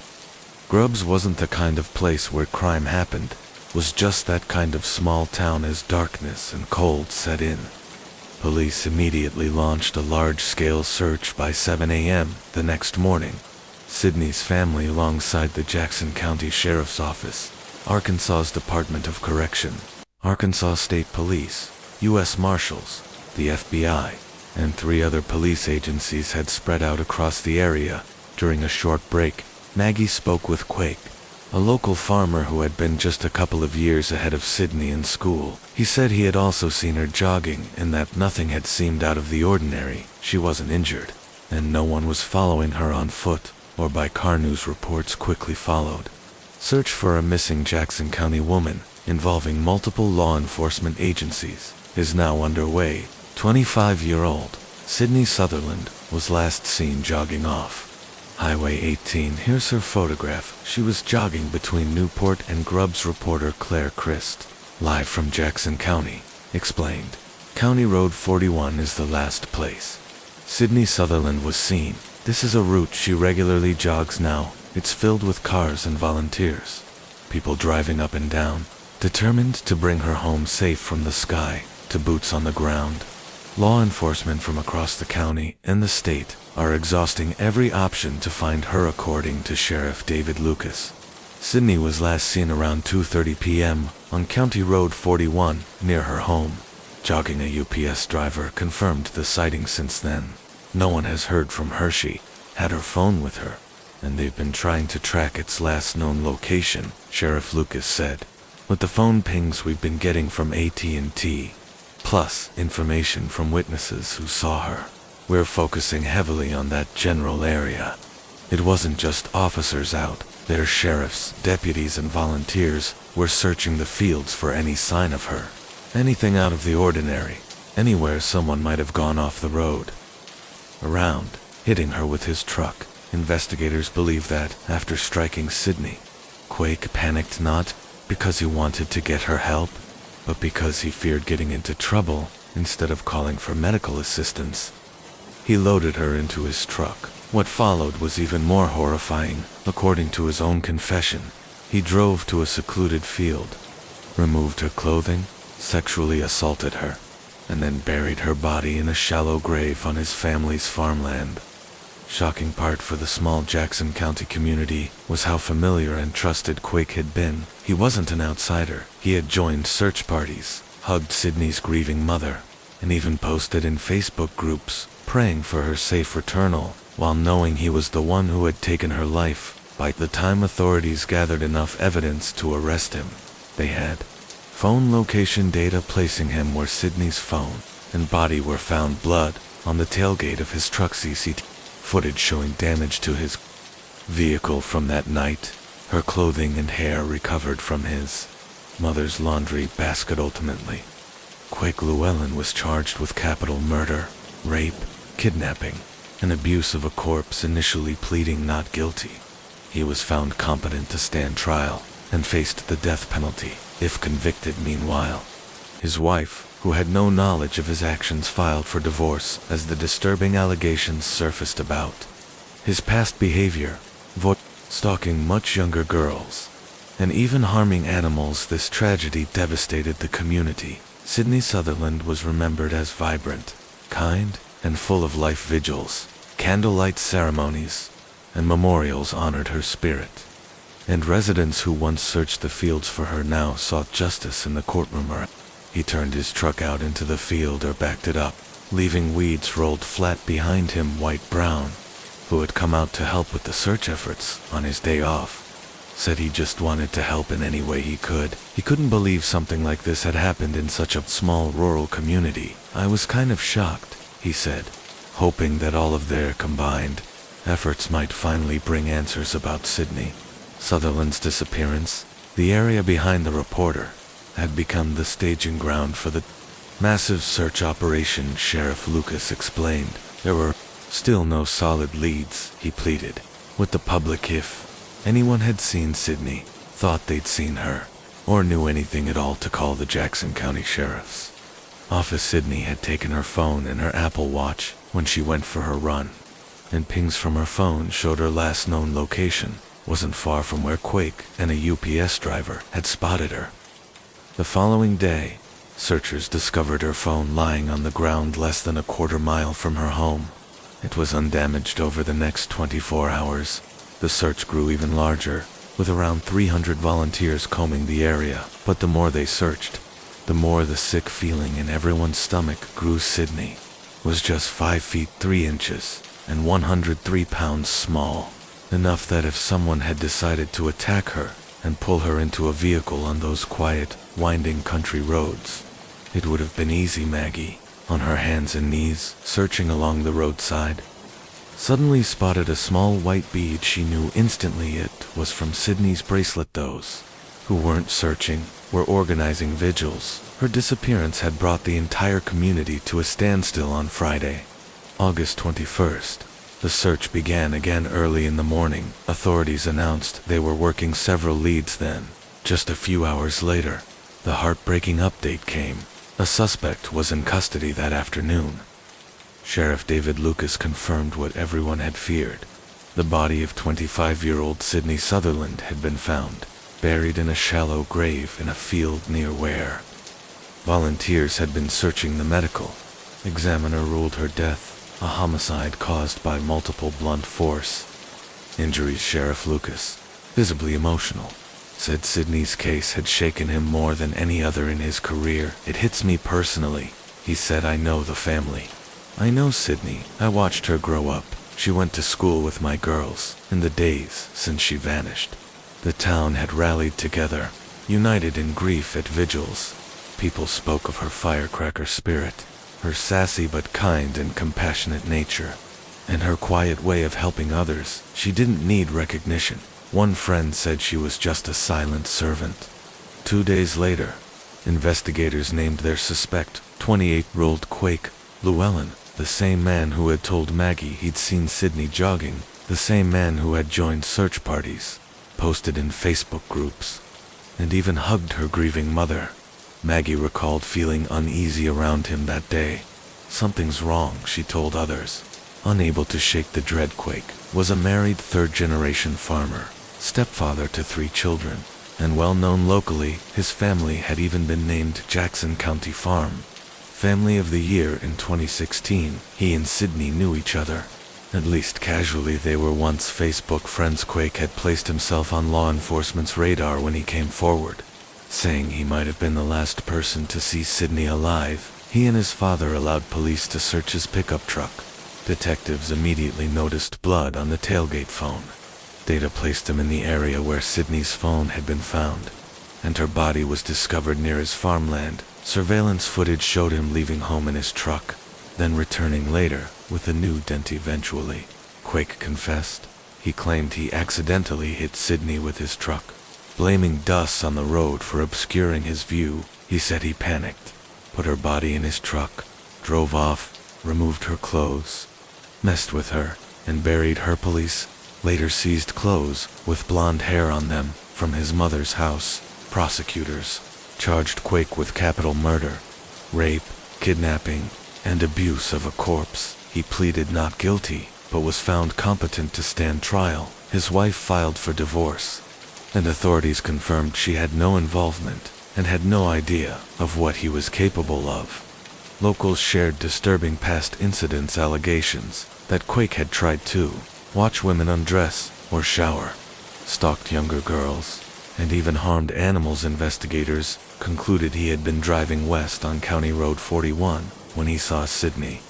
Grubbs wasn't the kind of place where crime happened, was just that kind of small town as darkness and cold set in. Police immediately launched a large-scale search by 7 a.m. the next morning. Sydney's family alongside the Jackson County Sheriff's Office, Arkansas's Department of Correction, Arkansas State Police, U.S. Marshals, the FBI, and 3 other police agencies had spread out across the area. During a short break, Maggie spoke with Quake, a local farmer who had been just a couple of years ahead of Sydney in school. He said he had also seen her jogging and that nothing had seemed out of the ordinary. She wasn't injured, and no one was following her on foot or by car. News reports quickly followed. Search for a missing Jackson County woman, involving multiple law enforcement agencies, is now underway. 25-year-old Sydney Sutherland was last seen jogging off Highway 18. Here's her photograph. She was jogging between Newport and Grubbs. Reporter Claire Christ, live from Jackson County, explained. County Road 41 is the last place Sydney Sutherland was seen. This is a route she regularly jogs now. It's filled with cars and volunteers, people driving up and down, determined to bring her home safe from the sky to boots on the ground. Law enforcement from across the county and the state are exhausting every option to find her, according to Sheriff David Lucas. Sydney was last seen around 2:30 p.m. on County Road 41 near her home, jogging. A UPS driver confirmed the sighting. Since then, no one has heard from her. She had her phone with her, and they've been trying to track its last known location, Sheriff Lucas said. With the phone pings we've been getting from AT&T, plus information from witnesses who saw her, we're focusing heavily on that general area. It wasn't just officers out there. Sheriffs, deputies, and volunteers were searching the fields for any sign of her. Anything out of the ordinary, anywhere someone might have gone off the road. Around, hitting her with his truck. Investigators believe that, after striking Sydney, Quake panicked, not because he wanted to get her help, but because he feared getting into trouble. Instead of calling for medical assistance, he loaded her into his truck. What followed was even more horrifying. According to his own confession, he drove to a secluded field, removed her clothing, sexually assaulted her, and then buried her body in a shallow grave on his family's farmland. Shocking part for the small Jackson County community was how familiar and trusted Quake had been. He wasn't an outsider. He had joined search parties, hugged Sydney's grieving mother, and even posted in Facebook groups, praying for her safe return, all while knowing he was the one who had taken her life. By the time authorities gathered enough evidence to arrest him, they had phone location data placing him where Sydney's phone and body were found. Blood on the tailgate of his truck, CCTV footage showing damage to his vehicle from that night, her clothing and hair recovered from his mother's laundry basket. Ultimately, Quake Llewellyn was charged with capital murder, rape, kidnapping, and abuse of a corpse, initially pleading not guilty. He was found competent to stand trial and faced the death penalty if convicted. Meanwhile, his wife, who had no knowledge of his actions, filed for divorce as the disturbing allegations surfaced about his past behavior, stalking much younger girls, and even harming animals. This tragedy devastated the community. Sydney Sutherland was remembered as vibrant, kind, and full of life. Vigils, candlelight ceremonies, and memorials honored her spirit, and residents who once searched the fields for her now sought justice in the courtroom. He turned his truck out into the field or backed it up, leaving weeds rolled flat behind him. White-Brown, who had come out to help with the search efforts on his day off, said he just wanted to help in any way he could. He couldn't believe something like this had happened in such a small rural community. I was kind of shocked, he said, hoping that all of their combined efforts might finally bring answers about Sydney Sutherland's disappearance. The area behind the reporter had become the staging ground for the massive search operation, Sheriff Lucas explained. There were still no solid leads, he pleaded, with the public. If anyone had seen Sydney, thought they'd seen her, or knew anything at all, to call the Jackson County Sheriffs. Office Sydney had taken her phone and her Apple Watch when she went for her run, and pings from her phone showed her last known location wasn't far from where Quake and a UPS driver had spotted her. The following day, searchers discovered her phone lying on the ground less than a quarter mile from her home. It was undamaged. Over the next 24 hours. The search grew even larger, with around 300 volunteers combing the area, but the more they searched, the more the sick feeling in everyone's stomach grew. Sydney was just 5 feet 3 inches and 103 pounds small, enough that if someone had decided to attack her and pull her into a vehicle on those quiet, winding country roads, it would have been easy. Maggie, on her hands and knees, searching along the roadside, suddenly spotted a small white bead. She knew instantly it was from Sydney's bracelet. Those who weren't searching were organizing vigils. Her disappearance had brought the entire community to a standstill. On Friday, August 21st, the search began again early in the morning. Authorities announced they were working several leads. Then, just a few hours later, the heartbreaking update came. A suspect was in custody that afternoon. Sheriff David Lucas confirmed what everyone had feared. The body of 25-year-old Sydney Sutherland had been found, buried in a shallow grave in a field near where volunteers had been searching. The medical examiner ruled her death a homicide caused by multiple blunt force injuries. Sheriff Lucas, visibly emotional, said Sydney's case had shaken him more than any other in his career. It hits me personally, he said. I know the family. I know Sydney. I watched her grow up. She went to school with my girls in the days since she vanished. The town had rallied together, united in grief at vigils. People spoke of her firecracker spirit, her sassy but kind and compassionate nature, and her quiet way of helping others. She didn't need recognition. One friend said she was just a silent servant. 2 days later, investigators named their suspect, 28-year-old Quake Llewellyn, the same man who had told Maggie he'd seen Sydney jogging, the same man who had joined search parties, posted in Facebook groups, and even hugged her grieving mother. Maggie recalled feeling uneasy around him that day. Something's wrong, she told others. Unable to shake the dread. Quake was a married third-generation farmer, stepfather to 3 children, and well known locally. His family had even been named Jackson County Farm Family of the Year in 2016. He and Sydney knew each other, at least casually. They were once Facebook friends. Quake had placed himself on law enforcement's radar when he came forward, saying he might have been the last person to see Sydney alive. He and his father allowed police to search his pickup truck. Detectives immediately noticed blood on the tailgate phone. Data placed him in the area where Sydney's phone had been found, and her body was discovered near his farmland. Surveillance footage showed him leaving home in his truck, then returning later with a new dent. Eventually, Quake confessed. He claimed he accidentally hit Sydney with his truck, blaming dust on the road for obscuring his view. He said he panicked, put her body in his truck, drove off, removed her clothes, messed with her, and buried her. Police later seized clothes with blonde hair on them from his mother's house. Prosecutors charged Quake with capital murder, rape, kidnapping, and abuse of a corpse. He pleaded not guilty, but was found competent to stand trial. His wife filed for divorce, and authorities confirmed she had no involvement and had no idea of what he was capable of. Locals shared disturbing past incidents, allegations that Quake had tried to watch women undress or shower, stalked younger girls, and even harmed animals. Investigators concluded he had been driving west on County Road 41 when he saw Sydney,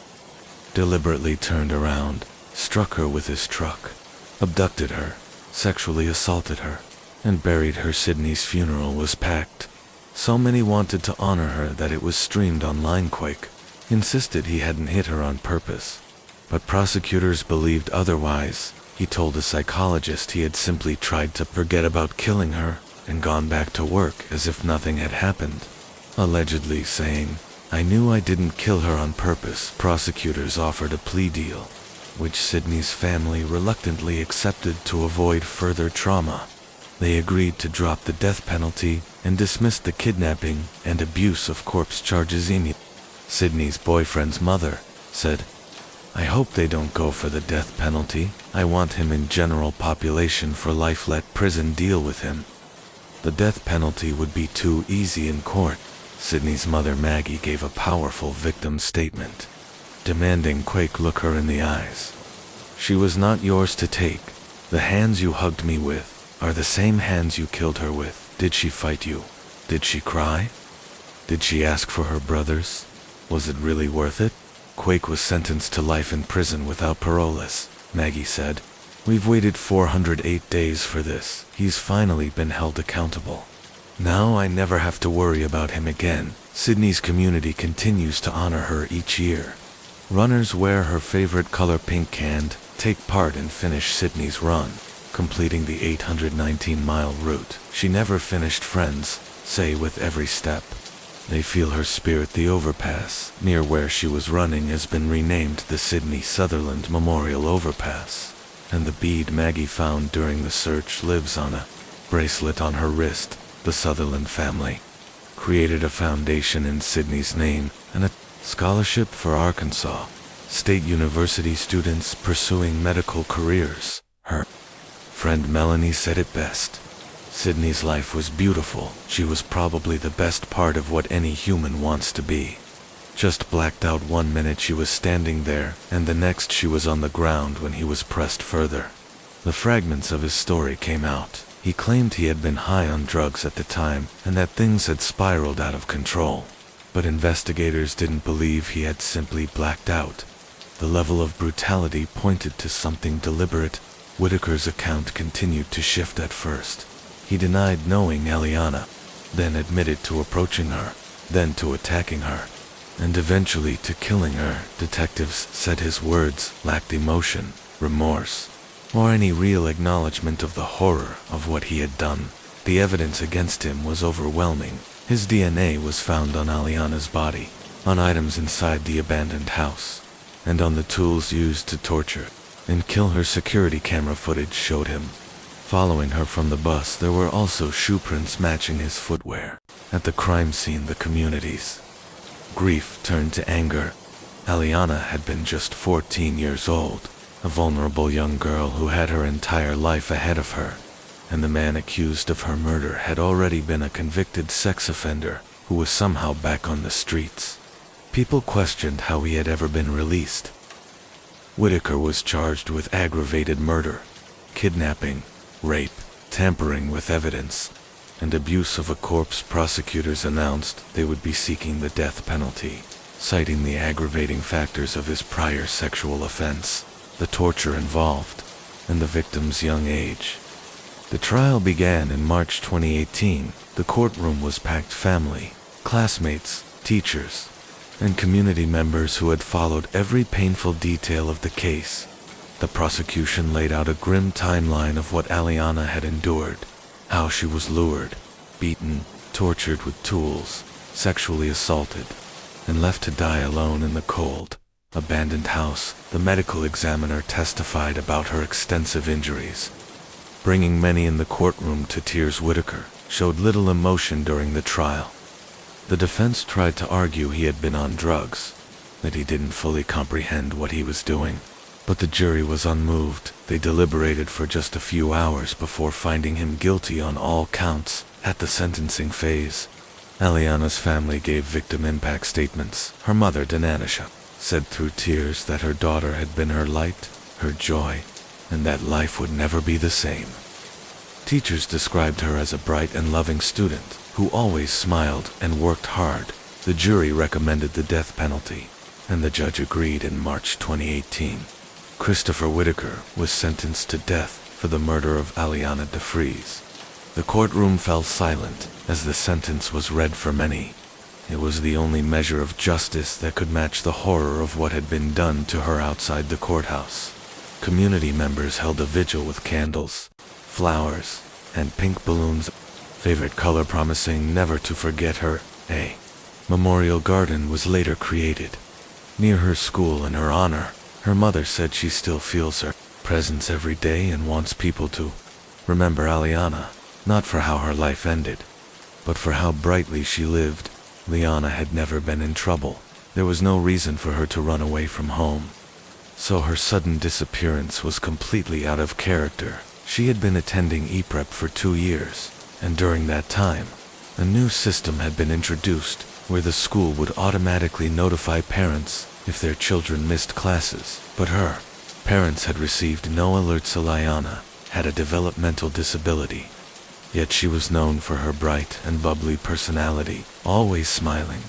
deliberately turned around, struck her with his truck, abducted her, sexually assaulted her, and buried her. Sydney's funeral was packed. So many wanted to honor her that it was streamed online. Quake insisted he hadn't hit her on purpose, but prosecutors believed otherwise. He told a psychologist he had simply tried to forget about killing her and gone back to work as if nothing had happened, allegedly saying, "I knew I didn't kill her on purpose." Prosecutors offered a plea deal, which Sydney's family reluctantly accepted to avoid further trauma. They agreed to drop the death penalty and dismissed the kidnapping and abuse of corpse charges. Sydney's boyfriend's mother said, "I hope they don't go for the death penalty. I want him in general population for life. Let prison deal with him. The death penalty would be too easy in court." Sydney's mother Maggie gave a powerful victim statement, demanding Quake look her in the eyes. "She was not yours to take. The hands you hugged me with are the same hands you killed her with. Did she fight you? Did she cry? Did she ask for her brothers? Was it really worth it?" Quake was sentenced to life in prison without paroles, Maggie said. "We've waited 408 days for this. He's finally been held accountable. Now I never have to worry about him again." Sydney's community continues to honor her each year. Runners wear her favorite color pink and take part and finish Sydney's run, completing the 819-mile route. She never finished, friends say with every step. They feel her spirit. The overpass near where she was running has been renamed the Sydney Sutherland Memorial Overpass, and the bead Maggie found during the search lives on a bracelet on her wrist. The Sutherland family created a foundation in Sydney's name and a scholarship for Arkansas State University students pursuing medical careers. Her friend Melanie said it best. "Sydney's life was beautiful. She was probably the best part of what any human wants to be. Just blacked out. One minute she was standing there, and the next she was on the ground when he was pressed further." The fragments of his story came out. He claimed he had been high on drugs at the time and that things had spiraled out of control. But investigators didn't believe he had simply blacked out. The level of brutality pointed to something deliberate. Whitaker's account continued to shift. At first, he denied knowing Eliana, then admitted to approaching her, then to attacking her, and eventually to killing her. Detectives said his words lacked emotion, remorse, or any real acknowledgement of the horror of what he had done. The evidence against him was overwhelming. His DNA was found on Aliana's body, on items inside the abandoned house, and on the tools used to torture and kill her. Security camera footage showed him following her from the bus. There were also shoe prints matching his footwear. At the crime scene, the community's grief turned to anger. Aliana had been just 14 years old, a vulnerable young girl who had her entire life ahead of her, and the man accused of her murder had already been a convicted sex offender who was somehow back on the streets. People questioned how he had ever been released. Whitaker was charged with aggravated murder, kidnapping, rape, tampering with evidence, and abuse of a corpse. Prosecutors announced they would be seeking the death penalty, citing the aggravating factors of his prior sexual offense, the torture involved, and the victim's young age. The trial began in March 2018. The courtroom was packed. Family, classmates, teachers, and community members who had followed every painful detail of the case. The prosecution laid out a grim timeline of what Aliana had endured, how she was lured, beaten, tortured with tools, sexually assaulted, and left to die alone in the cold, abandoned house. The medical examiner testified about her extensive injuries, bringing many in the courtroom to tears. Whitaker showed little emotion during the trial. The defense tried to argue he had been on drugs, that he didn't fully comprehend what he was doing. But the jury was unmoved. They deliberated for just a few hours before finding him guilty on all counts. At the sentencing phase, Aliana's family gave victim impact statements. Her mother, Dananisha, said through tears that her daughter had been her light, her joy, and that life would never be the same. Teachers described her as a bright and loving student who always smiled and worked hard. The jury recommended the death penalty, and the judge agreed in March 2018. Christopher Whitaker was sentenced to death for the murder of Aliana DeFries. The courtroom fell silent as the sentence was read. For many, it was the only measure of justice that could match the horror of what had been done to her outside the courthouse. Community members held a vigil with candles, flowers, and pink balloons, favorite color, promising never to forget her. A memorial garden was later created near her school in her honor. Her mother said she still feels her presence every day and wants people to remember Aliana, not for how her life ended, but for how brightly she lived. Liana had never been in trouble, There was no reason for her to run away from home. So her sudden disappearance was completely out of character. She had been attending e-prep for 2 years, and during that time, a new system had been introduced where the school would automatically notify parents if their children missed classes. But her parents had received no alerts. Aliana had a developmental disability, yet she was known for her bright and bubbly personality, always smiling.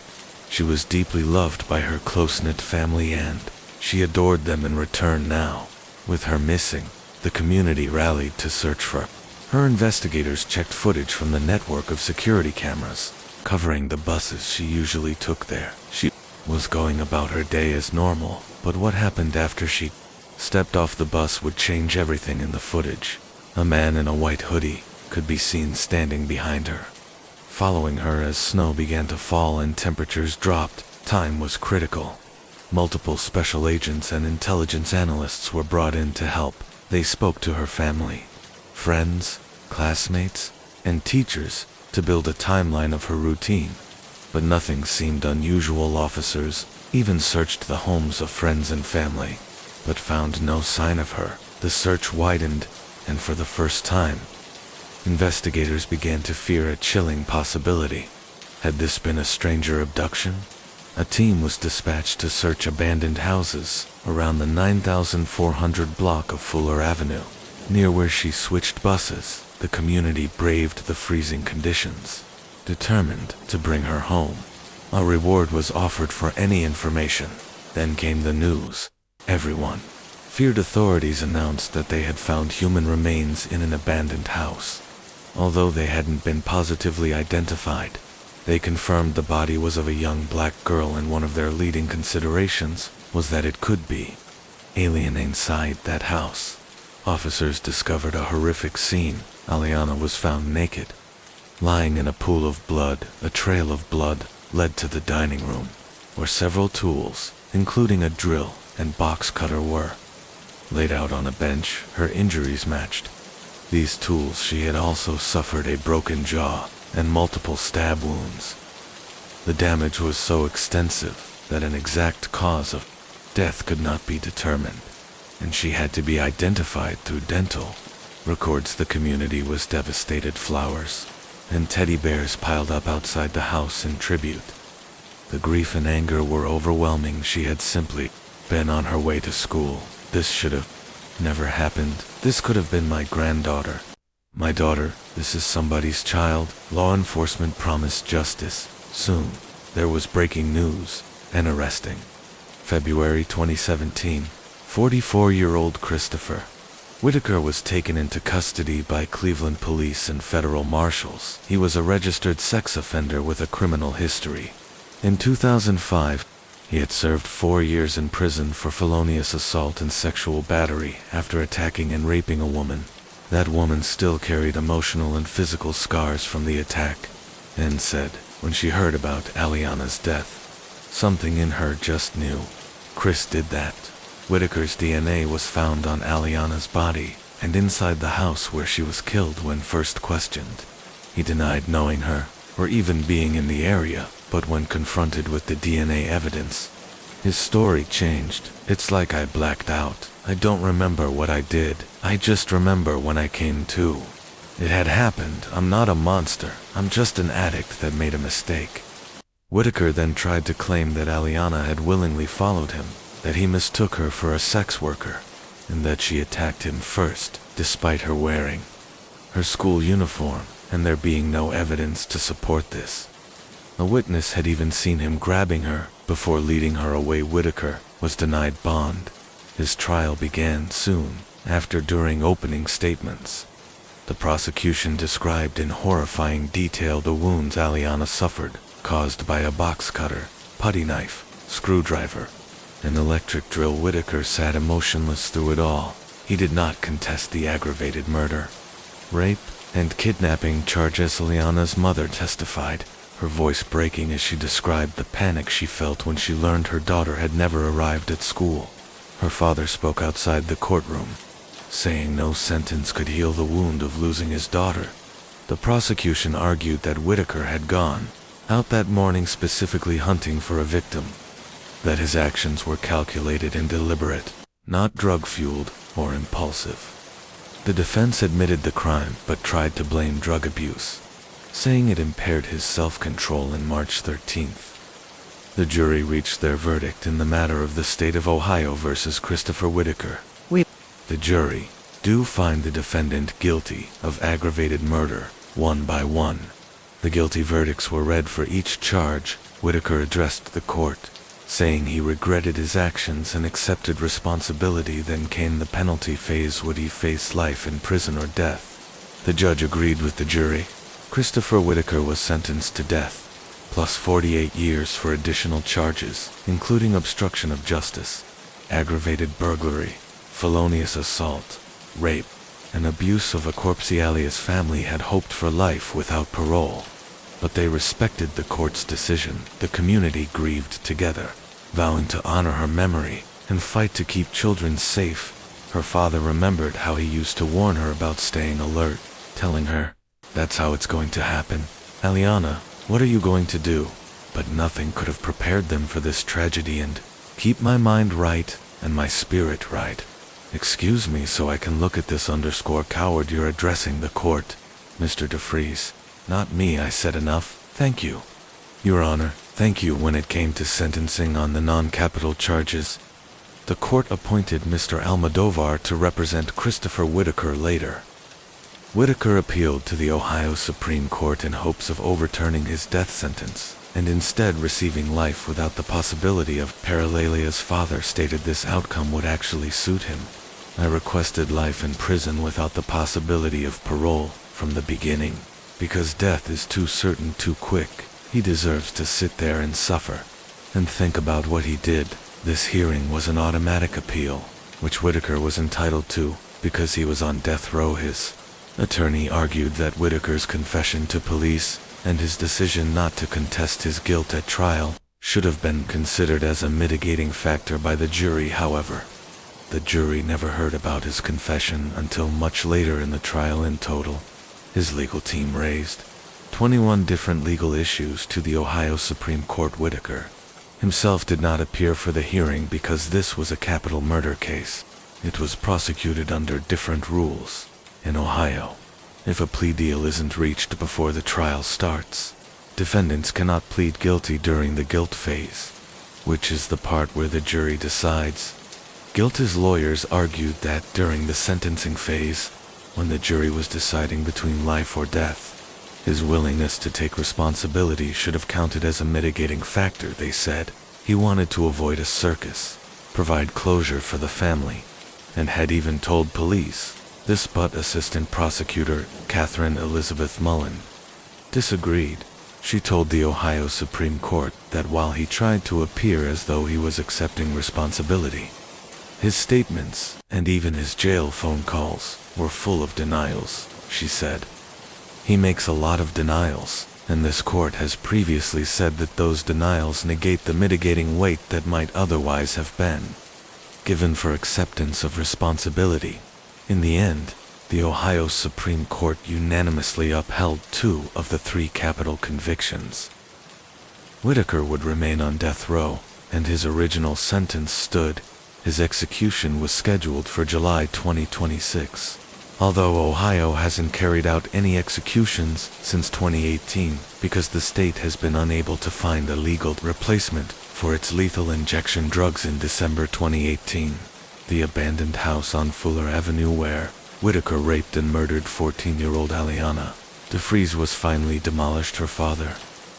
She was deeply loved by her close-knit family and she adored them in return. Now, with her missing, the community rallied to search for her. Investigators checked footage from the network of security cameras covering the buses she usually took there. She was going about her day as normal, but what happened after she stepped off the bus would change everything in the footage. A man in a white hoodie could be seen standing behind her, following her as snow began to fall and temperatures dropped. Time was critical. Multiple special agents and intelligence analysts were brought in to help. They spoke to her family, friends, classmates, and teachers to build a timeline of her routine. But nothing seemed unusual. Officers even searched the homes of friends and family, but found no sign of her. The search widened, and for the first time, investigators began to fear a chilling possibility. Had this been a stranger abduction? A team was dispatched to search abandoned houses around the 9400 block of Fuller Avenue. Near where she switched buses, the community braved the freezing conditions, determined to bring her home. A reward was offered for any information. Then came the news. Everyone feared. Authorities announced that they had found human remains in an abandoned house. Although they hadn't been positively identified, they confirmed the body was of a young black girl, and one of their leading considerations was that it could be alien inside that house. Officers discovered a horrific scene. Aliana was found naked, lying in a pool of blood. A trail of blood led to the dining room, where several tools, including a drill and box cutter, were laid out on a bench. Her injuries matched these tools. She had also suffered a broken jaw and multiple stab wounds. The damage was so extensive that an exact cause of death could not be determined, and she had to be identified through dental records. The community was devastated. Flowers and teddy bears piled up outside the house in tribute. The grief and anger were overwhelming. She had simply been on her way to school. This should have never happened. This could have been my granddaughter. My daughter, this is somebody's child. Law enforcement promised justice soon. There was breaking news and arresting. February 2017, 44-year-old Christopher Whitaker was taken into custody by Cleveland police and federal marshals. He was a registered sex offender with a criminal history. In 2005, he had served 4 years in prison for felonious assault and sexual battery after attacking and raping a woman. That woman still carried emotional and physical scars from the attack, and said, when she heard about Aliana's death, something in her just knew. Chris did that. Whitaker's DNA was found on Aliana's body and inside the house where she was killed. When first questioned, he denied knowing her or even being in the area, but when confronted with the DNA evidence, his story changed. It's like I blacked out. I don't remember what I did. I just remember when I came to. It had happened. I'm not a monster. I'm just an addict that made a mistake. Whitaker then tried to claim that Aliana had willingly followed him, that he mistook her for a sex worker, and that she attacked him first, despite her wearing her school uniform, and there being no evidence to support this. A witness had even seen him grabbing her before leading her away. Whitaker was denied bond. His trial began soon after. During opening statements, the prosecution described in horrifying detail the wounds Aliana suffered, caused by a box cutter, putty knife, screwdriver, an electric drill. Whitaker sat emotionless through it all. He did not contest the aggravated murder, rape, and kidnapping charges. Aliana's mother testified, her voice breaking as she described the panic she felt when she learned her daughter had never arrived at school. Her father spoke outside the courtroom, saying no sentence could heal the wound of losing his daughter. The prosecution argued that Whitaker had gone out that morning specifically hunting for a victim, that his actions were calculated and deliberate, not drug-fueled or impulsive. The defense admitted the crime but tried to blame drug abuse, saying it impaired his self-control. On March 13th, the jury reached their verdict in the matter of the state of Ohio versus Christopher Whitaker. The jury do find the defendant guilty of aggravated murder, one by one. The guilty verdicts were read for each charge. Whitaker addressed the court, saying he regretted his actions and accepted responsibility. Then came the penalty phase. Would he face life in prison or death? The judge agreed with the jury. Christopher Whitaker was sentenced to death, plus 48 years for additional charges, including obstruction of justice, aggravated burglary, felonious assault, rape, and abuse of a corpse. Alia's family had hoped for life without parole, but they respected the court's decision. The community grieved together, vowing to honor her memory and fight to keep children safe. Her father remembered how he used to warn her about staying alert, telling her, "That's how it's going to happen. Aliana, what are you going to do?" But nothing could have prepared them for this tragedy. And keep my mind right and my spirit right. Excuse me so I can look at this _coward. You're addressing the court, Mr. DeFries. Not me, I said. Enough, thank you. Your Honor, thank you. When it came to sentencing on the non-capital charges, the court appointed Mr. Almodovar to represent Christopher Whitaker later. Whitaker appealed to the Ohio Supreme Court in hopes of overturning his death sentence, and instead receiving life without the possibility of parole. Alia's father stated this outcome would actually suit him. "I requested life in prison without the possibility of parole from the beginning, because death is too certain, too quick. He deserves to sit there and suffer and think about what he did." This hearing was an automatic appeal, which Whitaker was entitled to because he was on death row. His attorney argued that Whitaker's confession to police and his decision not to contest his guilt at trial should have been considered as a mitigating factor by the jury. However, the jury never heard about his confession until much later in the trial. In total, his legal team raised 21 different legal issues to the Ohio Supreme Court. Whitaker himself did not appear for the hearing because this was a capital murder case. It was prosecuted under different rules. In Ohio, if a plea deal isn't reached before the trial starts, defendants cannot plead guilty during the guilt phase, which is the part where the jury decides guilt. His lawyers argued that during the sentencing phase, when the jury was deciding between life or death, his willingness to take responsibility should have counted as a mitigating factor. They said he wanted to avoid a circus, provide closure for the family, and had even told police this. But Assistant Prosecutor Catherine Elizabeth Mullen disagreed. She told the Ohio Supreme Court that while he tried to appear as though he was accepting responsibility, his statements and even his jail phone calls were full of denials. She said, "He makes a lot of denials, and this court has previously said that those denials negate the mitigating weight that might otherwise have been given for acceptance of responsibility." In the end, the Ohio Supreme Court unanimously upheld 2 of the 3 capital convictions. Whitaker would remain on death row, and his original sentence stood. His execution was scheduled for July 2026. Although Ohio hasn't carried out any executions since 2018 because the state has been unable to find a legal replacement for its lethal injection drugs. In December 2018, the abandoned house on Fuller Avenue where Whitaker raped and murdered 14-year-old Aliana DeFries was finally demolished. Her father,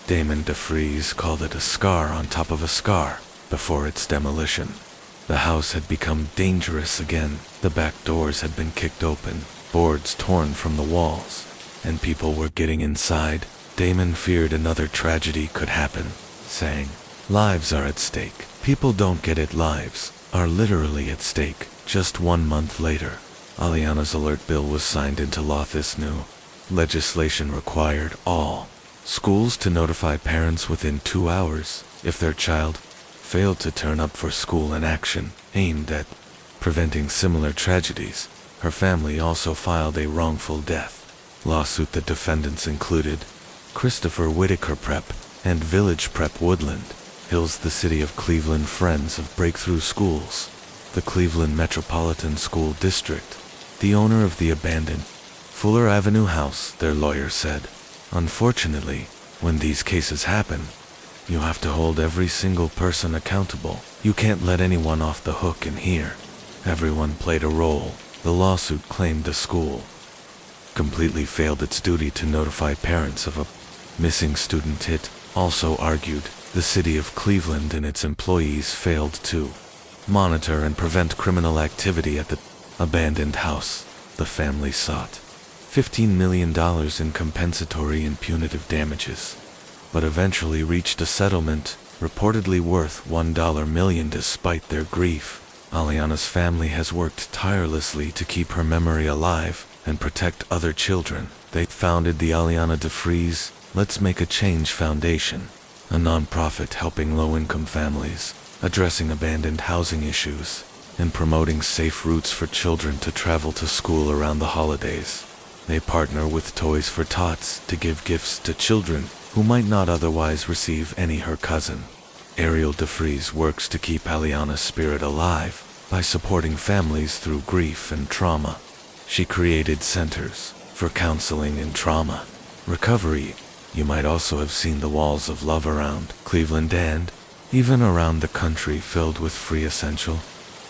Damon DeFries, called it a scar on top of a scar before its demolition. The house had become dangerous again. The back doors had been kicked open, boards torn from the walls, and people were getting inside. Damon feared another tragedy could happen, saying, "Lives are at stake. People don't get it. Lives are literally at stake." Just 1 month later, Aliana's alert bill was signed into law. This new legislation required all schools to notify parents within 2 hours if their child failed to turn up for school. An action aimed at preventing similar tragedies. Her family also filed a wrongful death lawsuit. The defendants included Christopher Whitaker Prep and Village Prep Woodland, Hills, the city of Cleveland Friends of Breakthrough Schools, the Cleveland Metropolitan School District, the owner of the abandoned Fuller Avenue house, their lawyer said. Unfortunately, when these cases happen, you have to hold every single person accountable. You can't let anyone off the hook in here. Everyone played a role. The lawsuit claimed the school completely failed its duty to notify parents of a missing student. It also argued the city of Cleveland and its employees failed to monitor and prevent criminal activity at the abandoned house. The family sought $15 million in compensatory and punitive damages, but eventually reached a settlement reportedly worth $1 million. Despite their grief, Aliana's family has worked tirelessly to keep her memory alive and protect other children. They founded the Aliana DeFries Let's Make a Change Foundation, a nonprofit helping low-income families, addressing abandoned housing issues, and promoting safe routes for children to travel to school around the holidays. They partner with Toys for Tots to give gifts to children who might not otherwise receive any. Her cousin, Ariel DeFries, works to keep Aliana's spirit alive by supporting families through grief and trauma. She created centers for counseling and trauma recovery. You might also have seen the walls of love around Cleveland and even around the country filled with free essential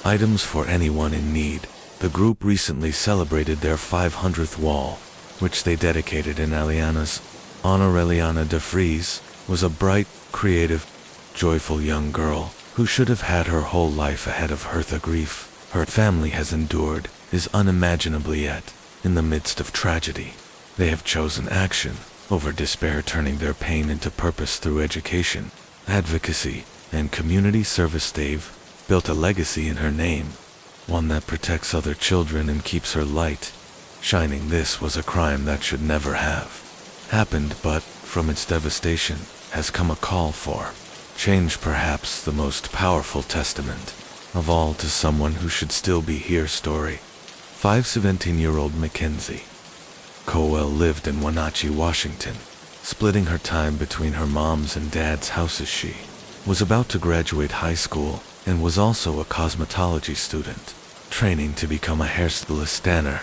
items for anyone in need. The group recently celebrated their 500th wall, which they dedicated in Aliana's honor. Aliana DeFries was a bright, creative, joyful young girl who should have had her whole life ahead of her. The grief her family has endured is unimaginable, yet in the midst of tragedy, they have chosen action over despair, turning their pain into purpose through education, advocacy, and community service. They've built a legacy in her name, one that protects other children and keeps her light shining. This was a crime that should never have happened, but from its devastation has come a call for change, perhaps the most powerful testament of all to someone who should still be here. Story 5. 17-year-old Mackenzie Cowell lived in Wenatchee, Washington, splitting her time between her mom's and dad's houses. She was about to graduate high school and was also a cosmetology student, training to become a hairstylist. Danner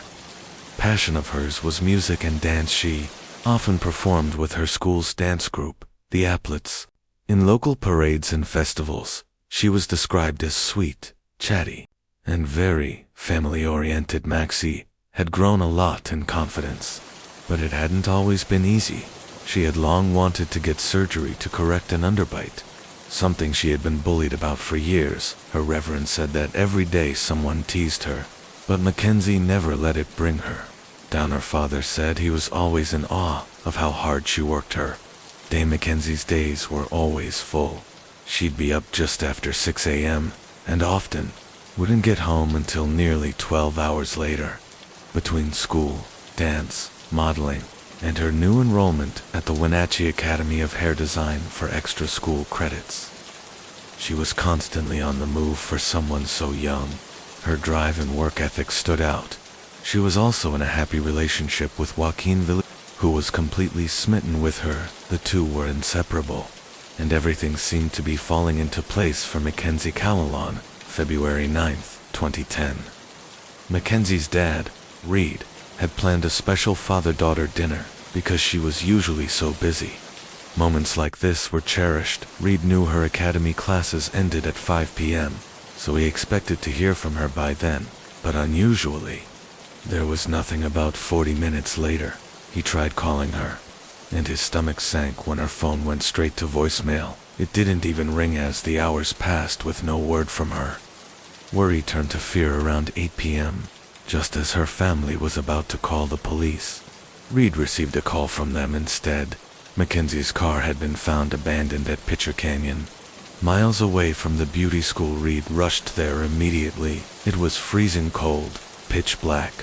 passion of hers was music and dance. She often performed with her school's dance group, the Applets, in local parades and festivals. She was described as sweet, chatty, and very family-oriented. Maxie had grown a lot in confidence, but it hadn't always been easy. She had long wanted to get surgery to correct an underbite, something she had been bullied about for years. Her reverend said that every day someone teased her, but Mackenzie never let it bring her down. Her father said he was always in awe of how hard she worked. Her Dame Mackenzie's days were always full. She'd be up just after 6 a.m. and often wouldn't get home until nearly 12 hours later. Between school, dance, modeling, and her new enrollment at the Wenatchee Academy of Hair Design for extra school credits, she was constantly on the move. For someone so young, her drive and work ethic stood out. She was also in a happy relationship with Joaquin Villar, who was completely smitten with her. The two were inseparable, and everything seemed to be falling into place for Mackenzie Cowell. On February 9th, 2010, Mackenzie's dad, Reed, had planned a special father-daughter dinner because she was usually so busy. Moments like this were cherished. Reed knew her academy classes ended at 5 p.m., so he expected to hear from her by then, but unusually, there was nothing. About 40 minutes later, he tried calling her, and his stomach sank when her phone went straight to voicemail. It didn't even ring. As the hours passed with no word from her, worry turned to fear. Around 8 p.m., just as her family was about to call the police, Reed received a call from them instead. Mackenzie's car had been found abandoned at Pitcher Canyon, miles away from the beauty school. Reed rushed there immediately. It was freezing cold, pitch black,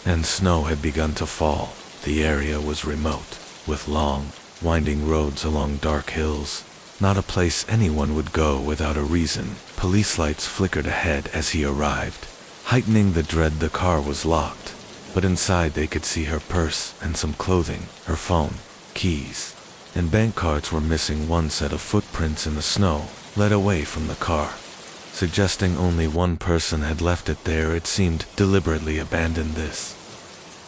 and snow had begun to fall. The area was remote, with long, winding roads along dark hills, not a place anyone would go without a reason. Police lights flickered ahead as he arrived, heightening the dread. The car was locked, but inside they could see her purse and some clothing, her phone, keys, and bank cards were missing. One set of footprints in the snow led away from the car, suggesting only one person had left it there. It seemed deliberately abandoned. This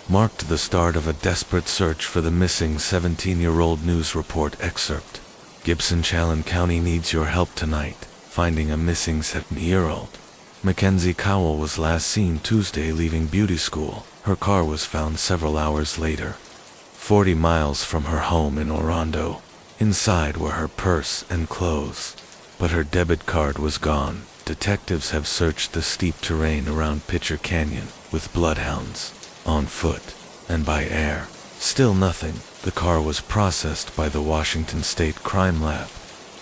marked the start of a desperate search for the missing 17-year-old. News report excerpt. Gibson Challen County needs your help tonight, finding a missing 17-year-old. Mackenzie Cowell was last seen Tuesday leaving beauty school. Her car was found several hours later, 40 miles from her home in Orondo. Inside were her purse and clothes, but her debit card was gone. Detectives have searched the steep terrain around Pitcher Canyon with bloodhounds, on foot, and by air. Still nothing. The car was processed by the Washington State Crime Lab,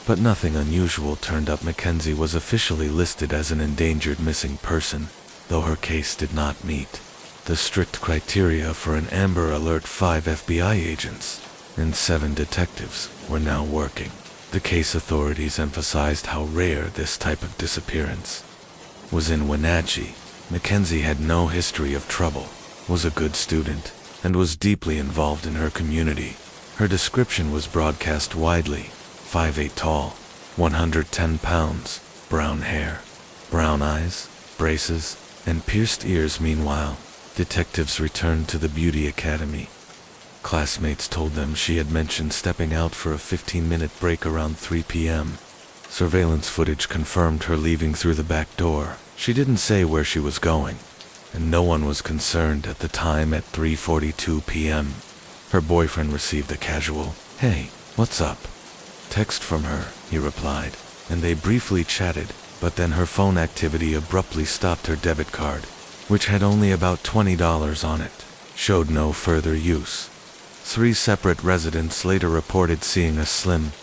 but nothing unusual turned up. Mackenzie was officially listed as an endangered missing person, though her case did not meet the strict criteria for an Amber Alert. 5 FBI agents and 7 detectives were now working the case. Authorities emphasized how rare this type of disappearance was in Wenatchee. Mackenzie had no history of trouble, was a good student, and was deeply involved in her community. Her description was broadcast widely: 5'8" tall, 110 pounds, brown hair, brown eyes, braces, and pierced ears. Meanwhile, detectives returned to the beauty academy. Classmates told them she had mentioned stepping out for a 15-minute break around 3 p.m. Surveillance footage confirmed her leaving through the back door. She didn't say where she was going, and no one was concerned at the time. At 3:42 p.m., her boyfriend received a casual, "Hey, what's up?" text from her. He replied, and they briefly chatted, but then her phone activity abruptly stopped. Her debit card, which had only about $20 on it, showed no further use. 3 separate residents later reported seeing a slim,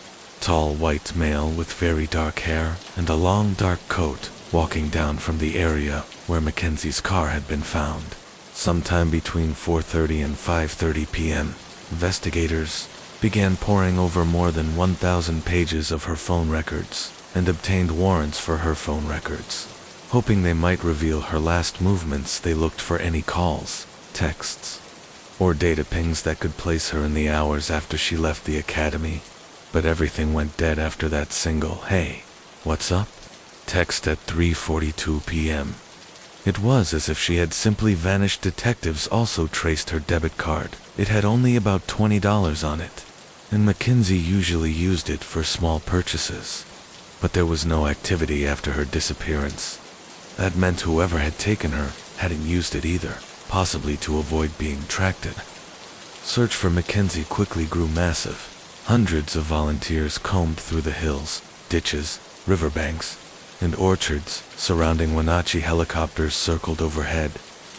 tall white male with very dark hair and a long dark coat walking down from the area where Mackenzie's car had been found. Sometime between 4:30 and 5:30 p.m., investigators began poring over more than 1,000 pages of her phone records and obtained warrants for her phone records, hoping they might reveal her last movements. They looked for any calls, texts, or data pings that could place her in the hours after she left the academy, but everything went dead after that single "Hey, what's up?" text at 3:42 p.m. It was as if she had simply vanished. Detectives also traced her debit card. It had only about $20 on it, and Mackenzie usually used it for small purchases. But there was no activity after her disappearance. That meant whoever had taken her hadn't used it either, possibly to avoid being tracked. Search for Mackenzie quickly grew massive. Hundreds of volunteers combed through the hills, ditches, riverbanks, and orchards surrounding Wenatchee. Helicopters circled overhead,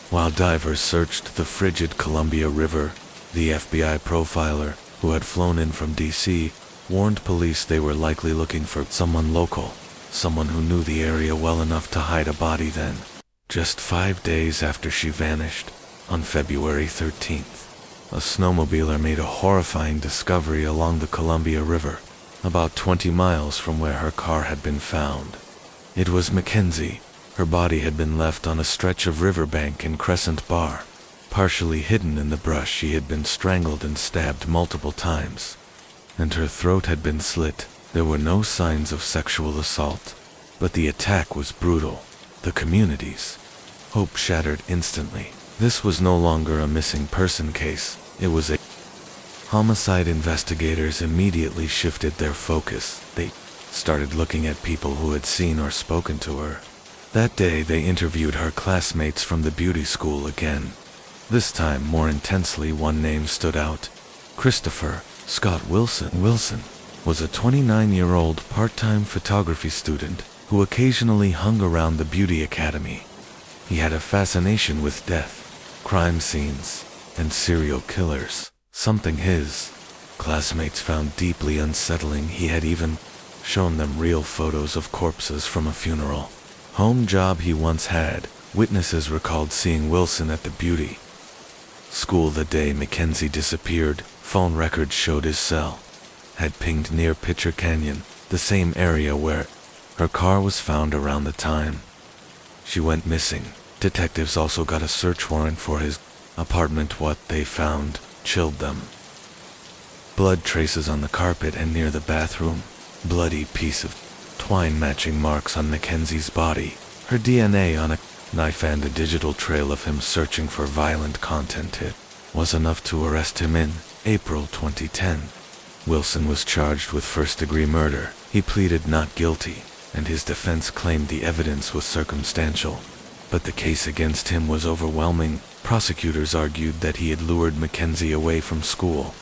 while divers searched the frigid Columbia River. The FBI profiler, who had flown in from D.C., warned police they were likely looking for someone local, someone who knew the area well enough to hide a body. Then, just 5 days after she vanished, on February 13th, a snowmobiler made a horrifying discovery along the Columbia River, about 20 miles from where her car had been found. It was Mackenzie. Her body had been left on a stretch of riverbank in Crescent Bar. Partially hidden in the brush, she had been strangled and stabbed multiple times, and her throat had been slit. There were no signs of sexual assault, but the attack was brutal. The community's hope shattered instantly. This was no longer a missing person case, it was a homicide. Investigators immediately shifted their focus. They started looking at people who had seen or spoken to her. That day they interviewed her classmates from the beauty school again. This time more intensely. One name stood out: Christopher Scott Wilson. Wilson was a 29-year-old part-time photography student who occasionally hung around the beauty academy. He had a fascination with death, crime scenes, and serial killers, something his classmates found deeply unsettling. He had even shown them real photos of corpses from a funeral home job he once had. Witnesses recalled seeing Wilson at the beauty school the day Mackenzie disappeared. Phone records showed his cell had pinged near Pitcher Canyon, the same area where her car was found around the time she went missing. Detectives also got a search warrant for his apartment. What they found chilled them. Blood traces on the carpet and near the bathroom. Bloody piece of twine matching marks on Mackenzie's body. Her DNA on a knife and a digital trail of him searching for violent content. It was enough to arrest him in April 2010. Wilson was charged with first-degree murder. He pleaded not guilty, and his defense claimed the evidence was circumstantial. But the case against him was overwhelming. Prosecutors argued that he had lured Mackenzie away from school,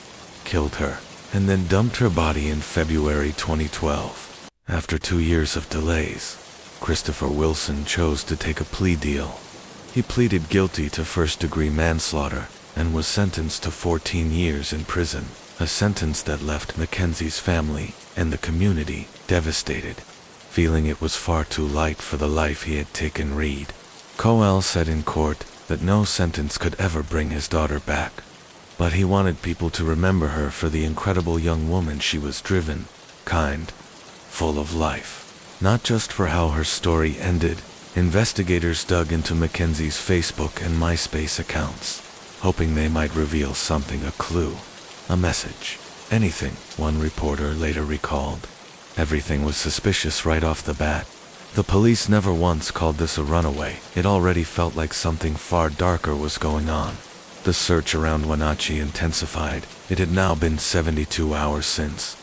killed her, and then dumped her body in February 2012. After 2 years of delays, Christopher Wilson chose to take a plea deal. He pleaded guilty to first-degree manslaughter and was sentenced to 14 years in prison, a sentence that left Mackenzie's family and the community devastated, feeling it was far too light for the life he had taken. Reed Coel said in court that no sentence could ever bring his daughter back, but he wanted people to remember her for the incredible young woman she was: driven, kind, full of life. Not just for how her story ended. Investigators dug into Mackenzie's Facebook and MySpace accounts, hoping they might reveal something, a clue, a message, anything, one reporter later recalled. Everything was suspicious right off the bat. The police never once called this a runaway. It already felt like something far darker was going on. The search around Wenatchee intensified. It had now been 72 hours since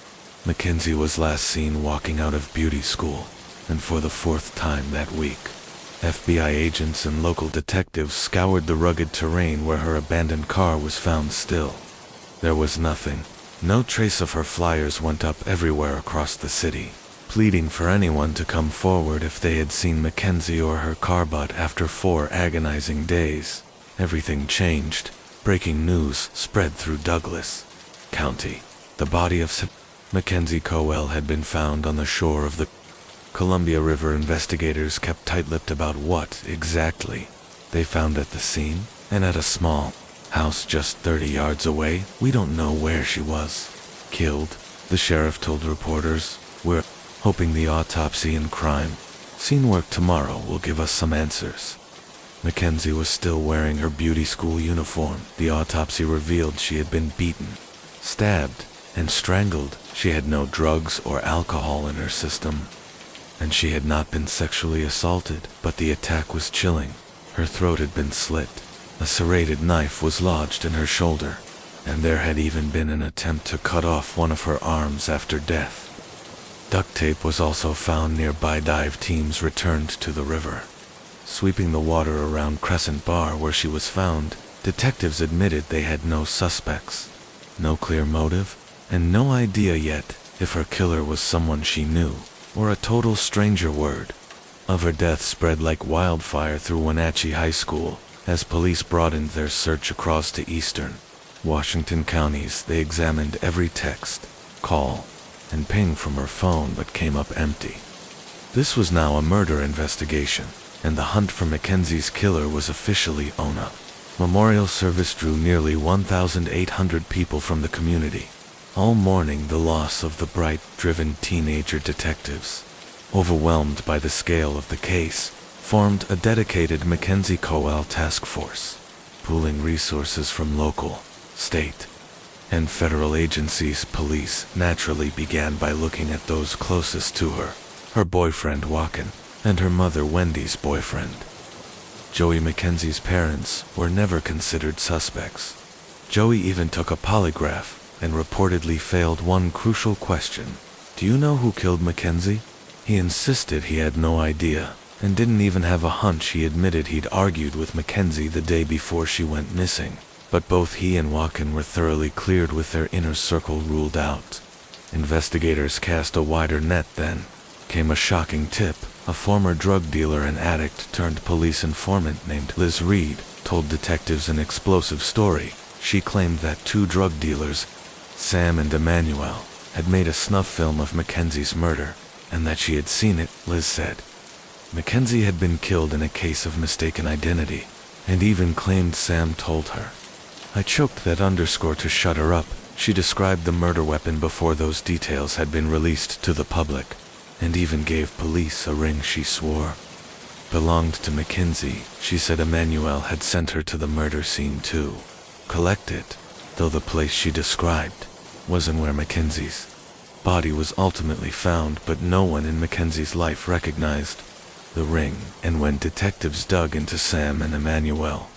Mackenzie was last seen walking out of beauty school, and for the 4th time that week, FBI agents and local detectives scoured the rugged terrain where her abandoned car was found. Still, there was nothing. No trace of her. Flyers went up everywhere across the city, pleading for anyone to come forward if they had seen Mackenzie or her car. But after 4 agonizing days, everything changed. Breaking news spread through Douglas County. The body of Mackenzie Coel had been found on the shore of the Columbia River. Investigators kept tight-lipped about what exactly they found at the scene, and at a small house just 30 yards away. We don't know where she was killed, the sheriff told reporters. We're hoping the autopsy and crime scene work tomorrow will give us some answers. Mackenzie was still wearing her beauty school uniform. The autopsy revealed she had been beaten, stabbed, and strangled. She had no drugs or alcohol in her system, and she had not been sexually assaulted. But the attack was chilling. Her throat had been slit. A serrated knife was lodged in her shoulder, and there had even been an attempt to cut off one of her arms after death. Duct tape was also found nearby. Dive teams returned to the river, sweeping the water around Crescent Bar where she was found. Detectives admitted they had no suspects, no clear motive, and no idea yet if her killer was someone she knew or a total stranger. Word of her death spread like wildfire through Wenatchee High School as police broadened their search across to eastern Washington counties. They examined every text, call, and ping from her phone but came up empty. This was now a murder investigation, and the hunt for Mackenzie's killer was officially on. A memorial service drew nearly 1,800 people from the community, all mourning the loss of the bright, driven teenager. Detectives, overwhelmed by the scale of the case, formed a dedicated Mackenzie Coel task force, pooling resources from local, state, and federal agencies. Police naturally began by looking at those closest to her: her boyfriend Joaquin, and her mother Wendy's boyfriend. Joey Mackenzie's parents were never considered suspects. Joey even took a polygraph and reportedly failed one crucial question: do you know who killed Mackenzie? He insisted he had no idea, and didn't even have a hunch. He admitted he'd argued with Mackenzie the day before she went missing, but both he and Joaquin were thoroughly cleared with their inner circle ruled out. Investigators cast a wider net. Then came a shocking tip. A former drug dealer and addict turned police informant named Liz Reed told detectives an explosive story. She claimed that 2 drug dealers, Sam and Emmanuel, had made a snuff film of Mackenzie's murder, and that she had seen it. Liz said Mackenzie had been killed in a case of mistaken identity, and even claimed Sam told her. I choked that underscore to shut her up. She described the murder weapon before those details had been released to the public, and even gave police a ring she swore belonged to Mackenzie. She said Emmanuel had sent her to the murder scene to collect it, though the place she described wasn't where Mackenzie's body was ultimately found, but no one in Mackenzie's life recognized the ring, and when detectives dug into Sam and Emmanuel,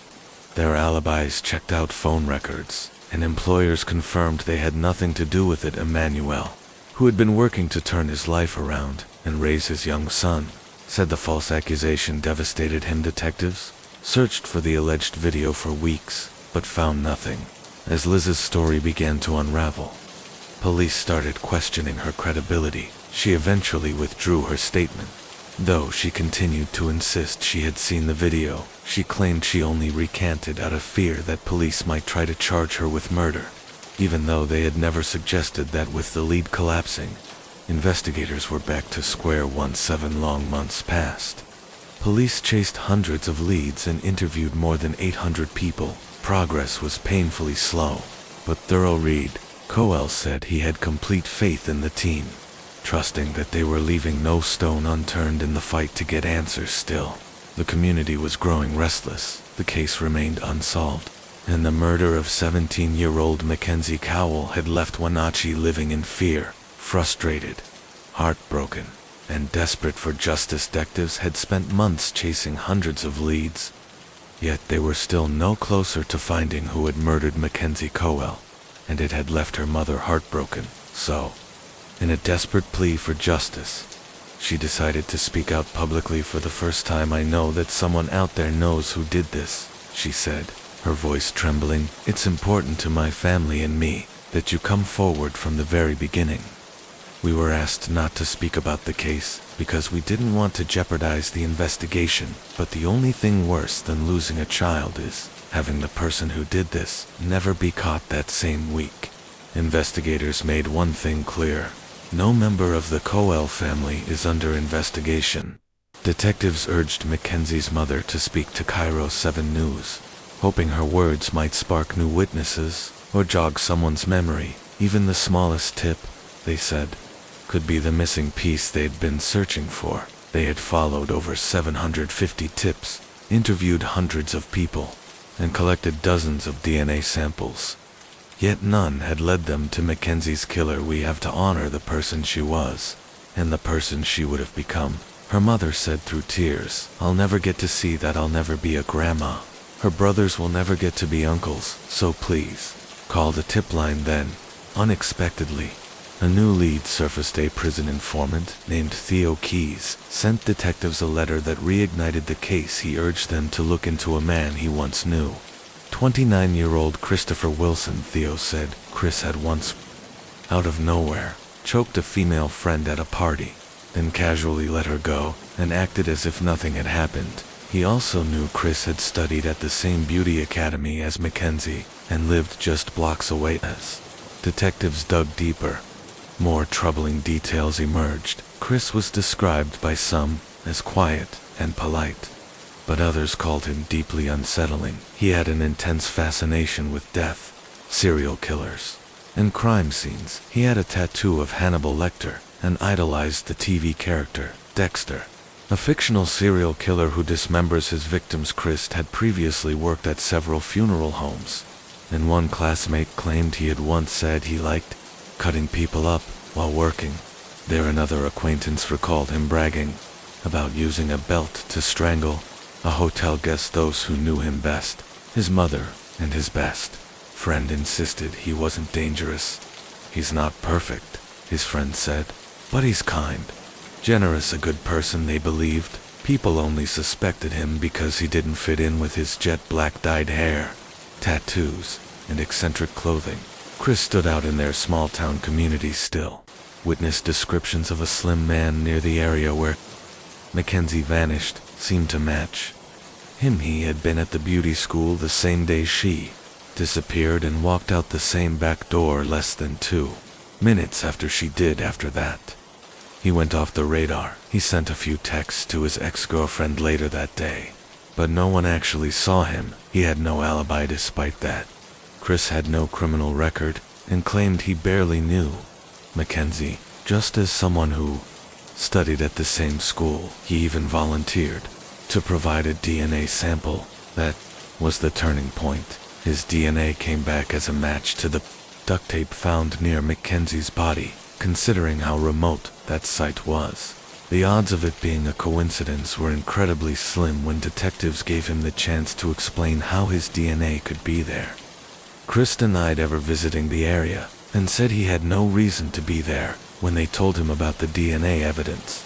their alibis checked out phone records, and employers confirmed they had nothing to do with it. Emmanuel, who had been working to turn his life around and raise his young son, said the false accusation devastated him. Detectives searched for the alleged video for weeks, but found nothing. As Liz's story began to unravel, police started questioning her credibility. She eventually withdrew her statement, though she continued to insist she had seen the video. She claimed she only recanted out of fear that police might try to charge her with murder, even though they had never suggested that. With the lead collapsing, investigators were back to square one. 7 long months passed. Police chased hundreds of leads and interviewed more than 800 people. Progress was painfully slow, but thorough. Reed Coel said he had complete faith in the team, trusting that they were leaving no stone unturned in the fight to get answers. Still, the community was growing restless. The case remained unsolved, and the murder of 17-year-old Mackenzie Cowell had left Wenatchee living in fear. Frustrated, heartbroken, and desperate for justice, detectives had spent months chasing hundreds of leads, yet they were still no closer to finding who had murdered Mackenzie Cowell, and it had left her mother heartbroken. So, in a desperate plea for justice, she decided to speak out publicly. For the first time, I know that someone out there knows who did this, she said, her voice trembling. It's important to my family and me that you come forward from the very beginning. We were asked not to speak about the case because we didn't want to jeopardize the investigation, but the only thing worse than losing a child is having the person who did this never be caught that same week. Investigators made one thing clear: no member of the Coel family is under investigation. Detectives urged Mackenzie's mother to speak to Cairo 7 News, hoping her words might spark new witnesses or jog someone's memory. Even the smallest tip, they said, could be the missing piece they'd been searching for. They had followed over 750 tips, interviewed hundreds of people, and collected dozens of DNA samples. Yet none had led them to Mackenzie's killer. We have to honor the person she was, and the person she would have become, her mother said through tears. I'll never get to see that. I'll never be a grandma. Her brothers will never get to be uncles, so please, call the tip line. Then, unexpectedly, a new lead surfaced. A prison informant named Theo Keyes sent detectives a letter that reignited the case. He urged them to look into a man he once knew. 29-year-old Christopher Wilson, Theo said. Chris had once, out of nowhere, choked a female friend at a party, then casually let her go and acted as if nothing had happened. He also knew Chris had studied at the same beauty academy as Mackenzie and lived just blocks away. As detectives dug deeper, more troubling details emerged. Chris was described by some as quiet and polite, but others called him deeply unsettling. He had an intense fascination with death, serial killers, and crime scenes. He had a tattoo of Hannibal Lecter and idolized the TV character Dexter, a fictional serial killer who dismembers his victims. Chris had previously worked at several funeral homes, and one classmate claimed he had once said he liked cutting people up while working there. Another acquaintance recalled him bragging about using a belt to strangle a hotel guest. Those who knew him best, his mother and his best friend, insisted he wasn't dangerous. He's not perfect, his friend said, but he's kind, generous, a good person. They believed people only suspected him because he didn't fit in with his jet black dyed hair, tattoos, and eccentric clothing. Chris stood out in their small-town community. Still, witness descriptions of a slim man near the area where Mackenzie vanished seemed to match him. He had been at the beauty school the same day she disappeared and walked out the same back door less than 2 minutes after she did. After that, he went off the radar. He sent a few texts to his ex-girlfriend later that day, but no one actually saw him. He had no alibi. Despite that, Chris had no criminal record and claimed he barely knew Mackenzie, just as someone who studied at the same school. He even volunteered to provide a DNA sample. That was the turning point. His DNA came back as a match to the duct tape found near Mackenzie's body, considering how remote that site was. The odds of it being a coincidence were incredibly slim when detectives gave him the chance to explain how his DNA could be there. Chris denied ever visiting the area and said he had no reason to be there when they told him about the DNA evidence.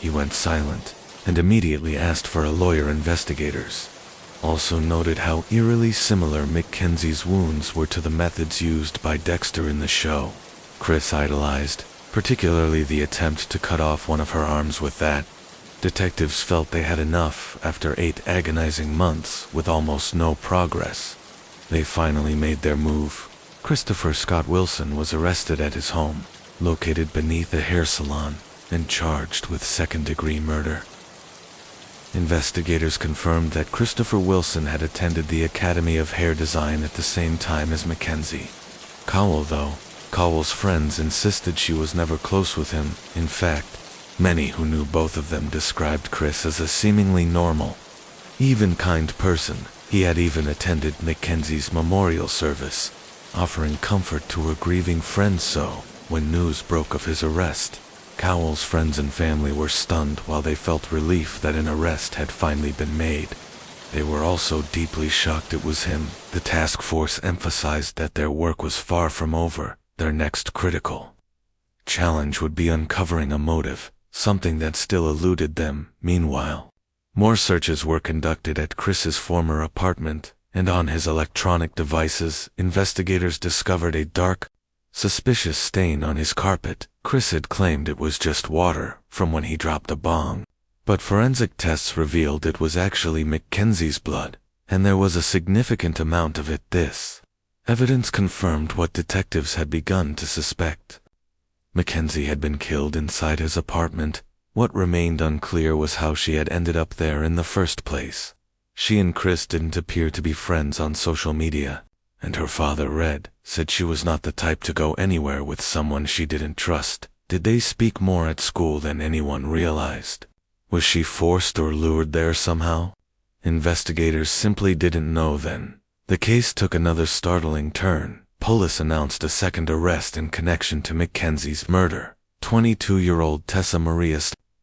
He went silent and immediately asked for a lawyer. Investigators also noted how eerily similar Mackenzie's wounds were to the methods used by Dexter in the show. Chris idolized, particularly the attempt to cut off one of her arms with that. Detectives felt they had enough after 8 agonizing months with almost no progress. They finally made their move. Christopher Scott Wilson was arrested at his home, located beneath a hair salon, and charged with second-degree murder. Investigators confirmed that Christopher Wilson had attended the Academy of Hair Design at the same time as Mackenzie. Cowell's friends insisted she was never close with him. In fact, many who knew both of them described Chris as a seemingly normal, even kind person. He had even attended Mackenzie's memorial service, offering comfort to her grieving friends. So, when news broke of his arrest, Cowell's friends and family were stunned while they felt relief that an arrest had finally been made. They were also deeply shocked it was him. The task force emphasized that their work was far from over. Their next critical challenge would be uncovering a motive, something that still eluded them. Meanwhile, more searches were conducted at Chris's former apartment, and on his electronic devices, investigators discovered a dark, suspicious stain on his carpet. Chris had claimed it was just water from when he dropped a bong, but forensic tests revealed it was actually Mackenzie's blood, and there was a significant amount of it. This evidence confirmed what detectives had begun to suspect. Mackenzie had been killed inside his apartment. What remained unclear was how she had ended up there in the first place. She and Chris didn't appear to be friends on social media, and her father, Red, said she was not the type to go anywhere with someone she didn't trust. Did they speak more at school than anyone realized? Was she forced or lured there somehow? Investigators simply didn't know then. The case took another startling turn. Police announced a second arrest in connection to Mackenzie's murder. 22-year-old Tessa Maria,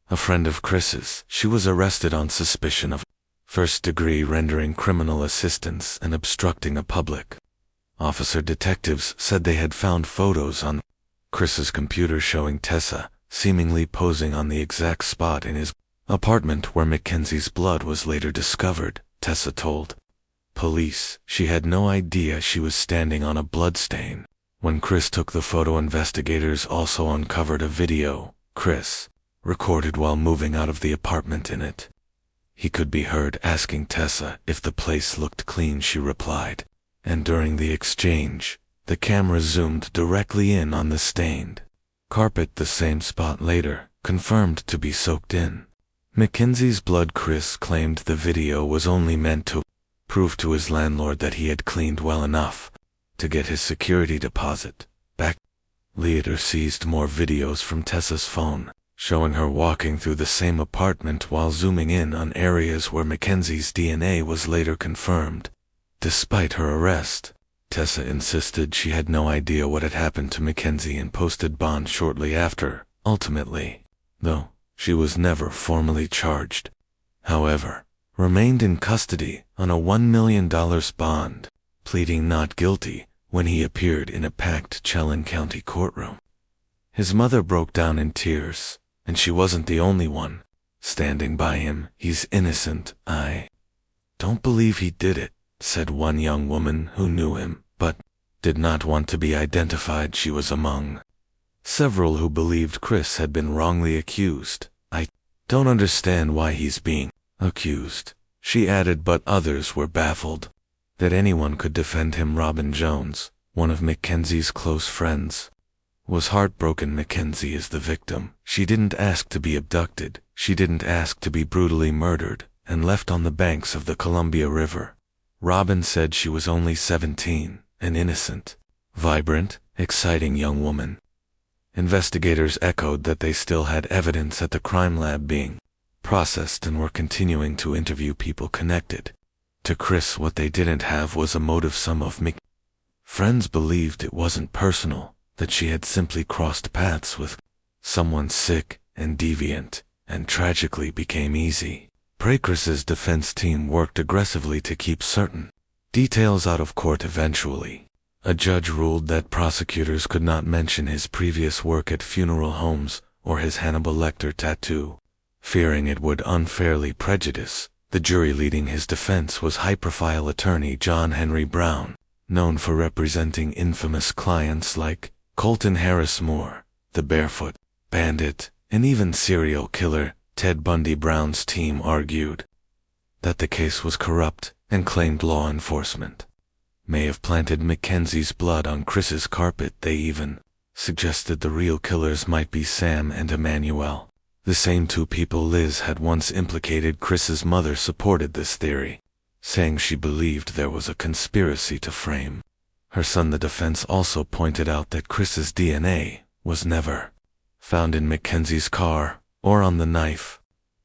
a friend of Chris's. She was arrested on suspicion of first-degree rendering criminal assistance and obstructing a public officer. Detectives said they had found photos on Chris's computer showing Tessa seemingly posing on the exact spot in his apartment where Mackenzie's blood was later discovered. Tessa told police she had no idea she was standing on a bloodstain. When Chris took the photo, investigators also uncovered a video Chris recorded while moving out of the apartment. In it, he could be heard asking Tessa if the place looked clean. She replied, and during the exchange, the camera zoomed directly in on the stained carpet. The same spot later confirmed to be soaked in Mackenzie's blood. Chris claimed the video was only meant to prove to his landlord that he had cleaned well enough to get his security deposit back. Later seized more videos from Tessa's phone, showing her walking through the same apartment while zooming in on areas where Mackenzie's DNA was later confirmed. Despite her arrest, Tessa insisted she had no idea what had happened to Mackenzie and posted bond shortly after. Ultimately, though, she was never formally charged. However, remained in custody on a $1 million bond, pleading not guilty when he appeared in a packed Chelan County courtroom. His mother broke down in tears, and she wasn't the only one standing by him. "He's innocent. I don't believe he did it," said one young woman who knew him, but did not want to be identified. She was among several who believed Chris had been wrongly accused. "I don't understand why he's being accused," she added, but others were baffled that anyone could defend him. Robin Jones, one of Mackenzie's close friends, was heartbroken. Mackenzie is the victim. She didn't ask to be abducted. She didn't ask to be brutally murdered and left on the banks of the Columbia River. Robin said she was only 17, an innocent, vibrant, exciting young woman. Investigators echoed that they still had evidence at the crime lab being processed and were continuing to interview people connected to Chris. What they didn't have was a motive. Some of Friends believed it wasn't personal, that she had simply crossed paths with someone sick and deviant, and tragically became easy. Chris's defense team worked aggressively to keep certain details out of court. Eventually, a judge ruled that prosecutors could not mention his previous work at funeral homes or his Hannibal Lecter tattoo, fearing it would unfairly prejudice the jury. Leading his defense was high-profile attorney John Henry Brown, known for representing infamous clients like Colton Harris Moore, the Barefoot Bandit, and even serial killer Ted Bundy. Brown's team argued that the case was corrupt and claimed law enforcement may have planted Mackenzie's blood on Chris's carpet. They even suggested the real killers might be Sam and Emmanuel, the same two people Liz had once implicated. Chris's mother supported this theory, saying she believed there was a conspiracy to frame her son. The defense also pointed out that Chris's DNA was never found in Mackenzie's car or on the knife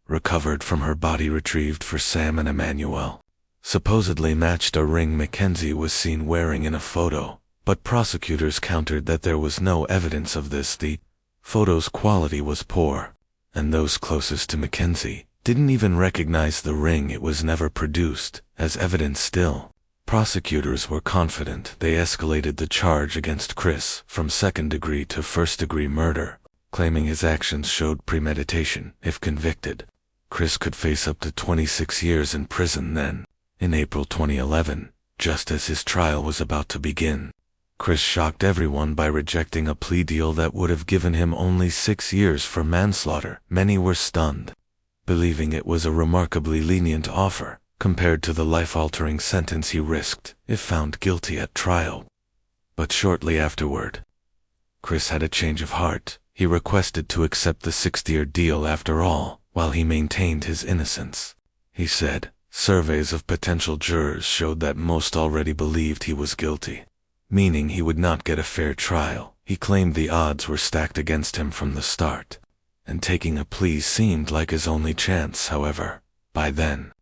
recovered from her body. Retrieved for Sam and Emmanuel supposedly matched a ring Mackenzie was seen wearing in a photo, but prosecutors countered that there was no evidence of this. The photo's quality was poor, and those closest to Mackenzie didn't even recognize the ring. It was never produced as evidence. Still, prosecutors were confident. They escalated the charge against Chris from second-degree to first-degree murder, claiming his actions showed premeditation. If convicted, Chris could face up to 26 years in prison. Then, in April 2011, just as his trial was about to begin, Chris shocked everyone by rejecting a plea deal that would have given him only 6 years for manslaughter. Many were stunned, believing it was a remarkably lenient offer compared to the life-altering sentence he risked if found guilty at trial. But shortly afterward, Chris had a change of heart. He requested to accept the 6-year deal. After all, while he maintained his innocence, he said, surveys of potential jurors showed that most already believed he was guilty, meaning he would not get a fair trial. He claimed the odds were stacked against him from the start, and taking a plea seemed like his only chance. However, by then,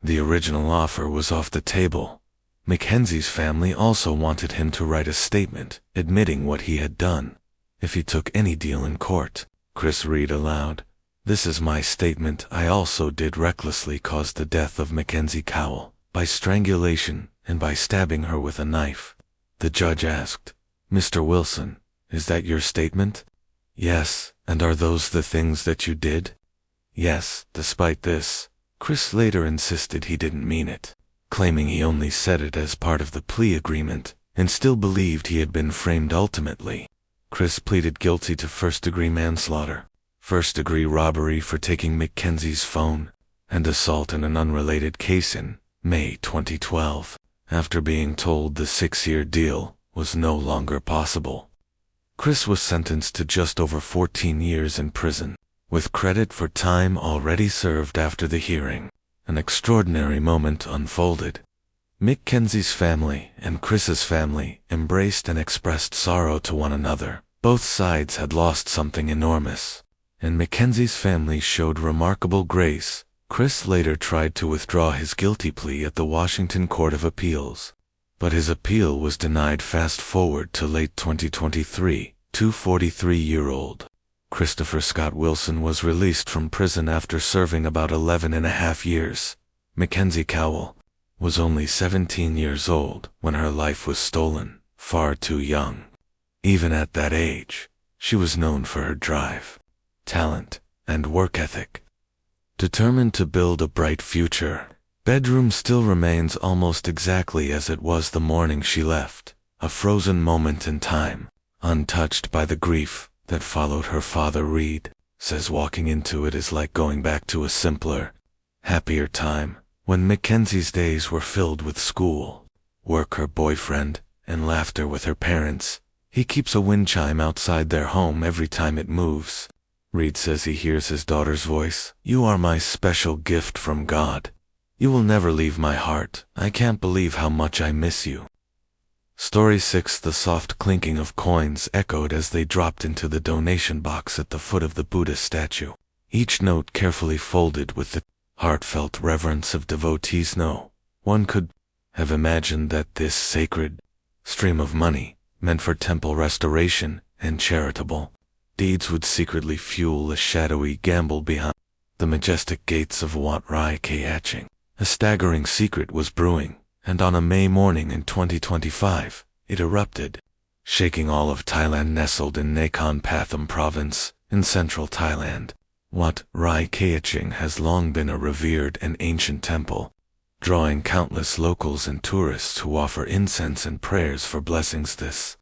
the original offer was off the table. Mackenzie's family also wanted him to write a statement admitting what he had done if he took any deal in court. Chris read aloud, "This is my statement. I also did recklessly cause the death of Mackenzie Cowell by strangulation and by stabbing her with a knife." The judge asked, "Mr. Wilson, is that your statement?" "Yes." "And are those the things that you did?" "Yes." Despite this, Chris later insisted he didn't mean it, claiming he only said it as part of the plea agreement, and still believed he had been framed. Ultimately, Chris pleaded guilty to first-degree manslaughter, first-degree robbery for taking Mackenzie's phone, and assault in an unrelated case in May 2012, after being told the 6-year deal was no longer possible. Chris was sentenced to just over 14 years in prison, with credit for time already served. After the hearing, an extraordinary moment unfolded. Mackenzie's family and Chris's family embraced and expressed sorrow to one another. Both sides had lost something enormous, and Mackenzie's family showed remarkable grace. Chris later tried to withdraw his guilty plea at the Washington Court of Appeals, but his appeal was denied. Fast forward to late 2023, 43-year-old Christopher Scott Wilson was released from prison after serving about 11.5 years. Mackenzie Cowell was only 17 years old when her life was stolen, far too young. Even at that age, she was known for her drive, talent, and work ethic. Determined to build a bright future, Bedroom still remains almost exactly as it was the morning she left, a frozen moment in time, untouched by the grief that followed her. Father Reed says walking into it is like going back to a simpler, happier time, when Mackenzie's days were filled with school, work, her boyfriend, and laughter with her parents. He keeps a wind chime outside their home every time it moves. Reed says he hears his daughter's voice. "You are my special gift from God. You will never leave my heart. I can't believe how much I miss you." Story 6. The soft clinking of coins echoed as they dropped into the donation box at the foot of the Buddha statue, each note carefully folded with the heartfelt reverence of devotees. No one could have imagined that this sacred stream of money, meant for temple restoration and charitable deeds, would secretly fuel a shadowy gamble behind the majestic gates of Wat Rai Kayaching. A staggering secret was brewing, and on a May morning in 2025, it erupted, shaking all of Thailand. Nestled in Nakhon Pathom province, in central Thailand, Wat Rai Kayaching has long been a revered and ancient temple, drawing countless locals and tourists who offer incense and prayers for blessings. This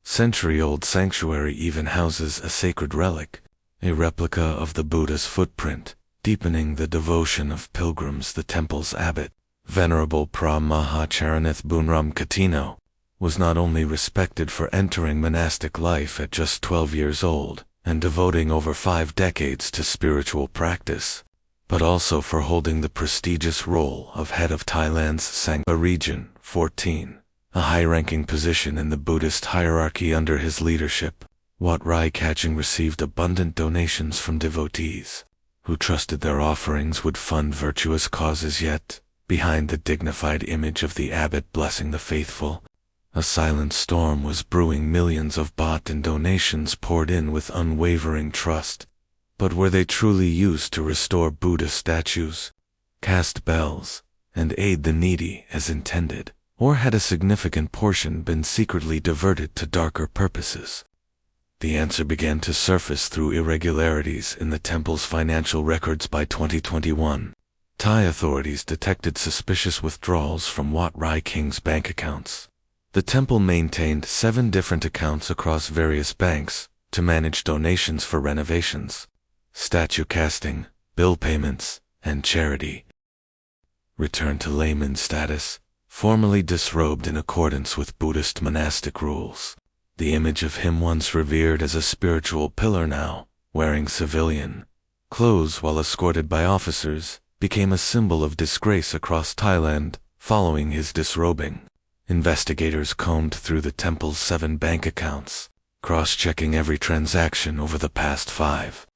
century-old sanctuary even houses a sacred relic, a replica of the Buddha's footprint, deepening the devotion of pilgrims. The temple's abbot, Venerable Pra Mahacharanith Bunram Katino, was not only respected for entering monastic life at just 12 years old and devoting over 5 decades to spiritual practice, but also for holding the prestigious role of head of Thailand's Sangha Region 14, a high-ranking position in the Buddhist hierarchy. Under his leadership, Wat Rai Kaching received abundant donations from devotees, who trusted their offerings would fund virtuous causes. Yet, behind the dignified image of the abbot blessing the faithful, a silent storm was brewing. Millions of baht in donations poured in with unwavering trust. But were they truly used to restore Buddha statues, cast bells, and aid the needy as intended? Or had a significant portion been secretly diverted to darker purposes? The answer began to surface through irregularities in the temple's financial records. By 2021, Thai authorities detected suspicious withdrawals from Wat Rai King's bank accounts. The temple maintained 7 different accounts across various banks to manage donations for renovations, statue casting, bill payments, and charity. Returned to layman status, formally disrobed in accordance with Buddhist monastic rules. The image of him once revered as a spiritual pillar now, wearing civilian clothes while escorted by officers, became a symbol of disgrace across Thailand. Following his disrobing, investigators combed through the temple's 7 bank accounts, cross-checking every transaction over the past 5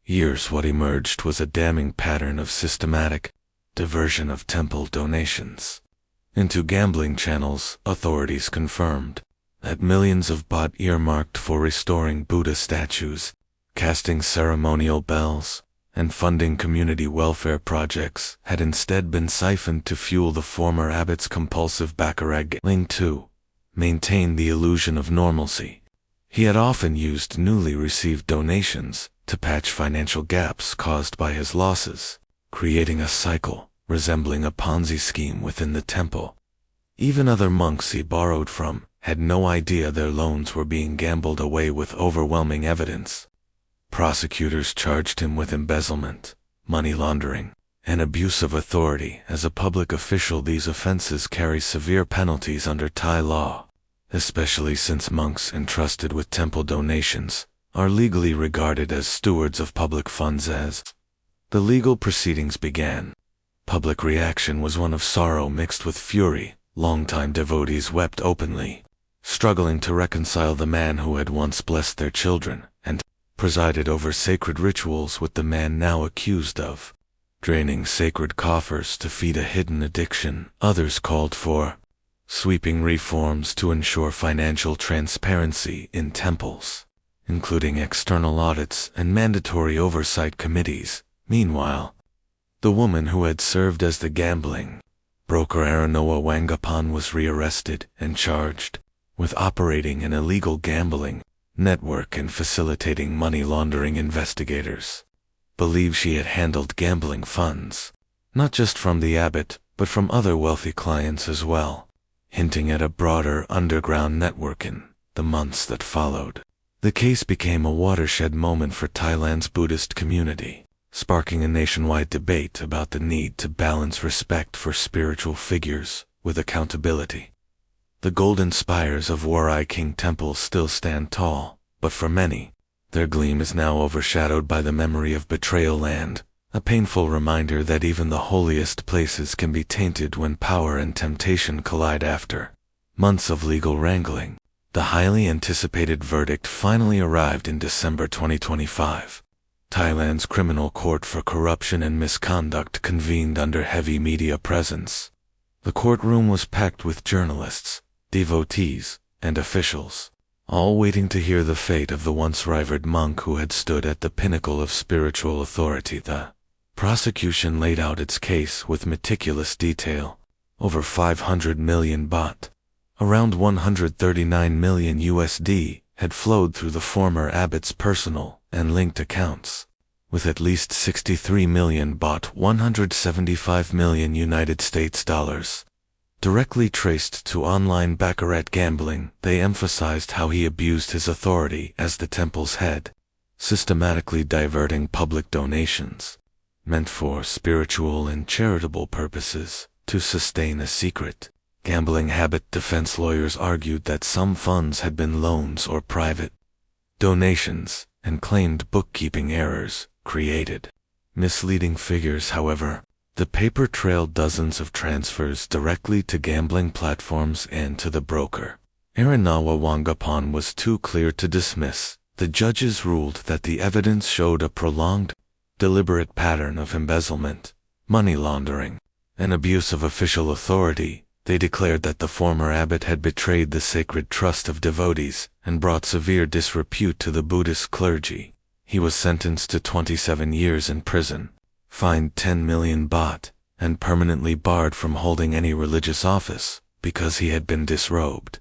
years. What emerged was a damning pattern of systematic diversion of temple donations into gambling channels. Authorities confirmed that millions of baht earmarked for restoring Buddha statues, casting ceremonial bells, and funding community welfare projects had instead been siphoned to fuel the former abbot's compulsive baccarat gambling. To maintain the illusion of normalcy, he had often used newly received donations to patch financial gaps caused by his losses, creating a cycle resembling a Ponzi scheme within the temple. Even other monks he borrowed from had no idea their loans were being gambled away. With overwhelming evidence, prosecutors charged him with embezzlement, money laundering, and abuse of authority as a public official. These offenses carry severe penalties under Thai law, especially since monks entrusted with temple donations are legally regarded as stewards of public funds. As the legal proceedings began, public reaction was one of sorrow mixed with fury. Longtime devotees wept openly, struggling to reconcile the man who had once blessed their children and presided over sacred rituals with the man now accused of draining sacred coffers to feed a hidden addiction. Others called for sweeping reforms to ensure financial transparency in temples, including external audits and mandatory oversight committees. Meanwhile, the woman who had served as the gambling broker Aranoa Wangapan was rearrested and charged with operating an illegal gambling network and facilitating money laundering. Investigators believe she had handled gambling funds, not just from the abbot, but from other wealthy clients as well, hinting at a broader underground network. In the months that followed, the case became a watershed moment for Thailand's Buddhist community, sparking a nationwide debate about the need to balance respect for spiritual figures with accountability. The golden spires of Wat Rai King Temple still stand tall, but for many, their gleam is now overshadowed by the memory of betrayal land, a painful reminder that even the holiest places can be tainted when power and temptation collide. After months of legal wrangling, the highly anticipated verdict finally arrived in December 2025. Thailand's criminal court for corruption and misconduct convened under heavy media presence. The courtroom was packed with journalists, devotees, and officials, all waiting to hear the fate of the once revered monk who had stood at the pinnacle of spiritual authority. The prosecution laid out its case with meticulous detail. Over 500 million baht, around 139 million USD, had flowed through the former abbot's personal and linked accounts, with at least 63 million baht, 175 million United States dollars, directly traced to online baccarat gambling. They emphasized how he abused his authority as the temple's head, systematically diverting public donations, meant for spiritual and charitable purposes, to sustain a secret gambling habit. Defense lawyers argued that some funds had been loans or private donations, and claimed bookkeeping errors created misleading figures. However, the paper trailed dozens of transfers directly to gambling platforms and to the broker. Aranawa Wangapan was too clear to dismiss. The judges ruled that the evidence showed a prolonged, deliberate pattern of embezzlement, money laundering, and abuse of official authority. They declared that the former abbot had betrayed the sacred trust of devotees and brought severe disrepute to the Buddhist clergy. He was sentenced to 27 years in prison, fined 10 million baht, and permanently barred from holding any religious office because he had been disrobed.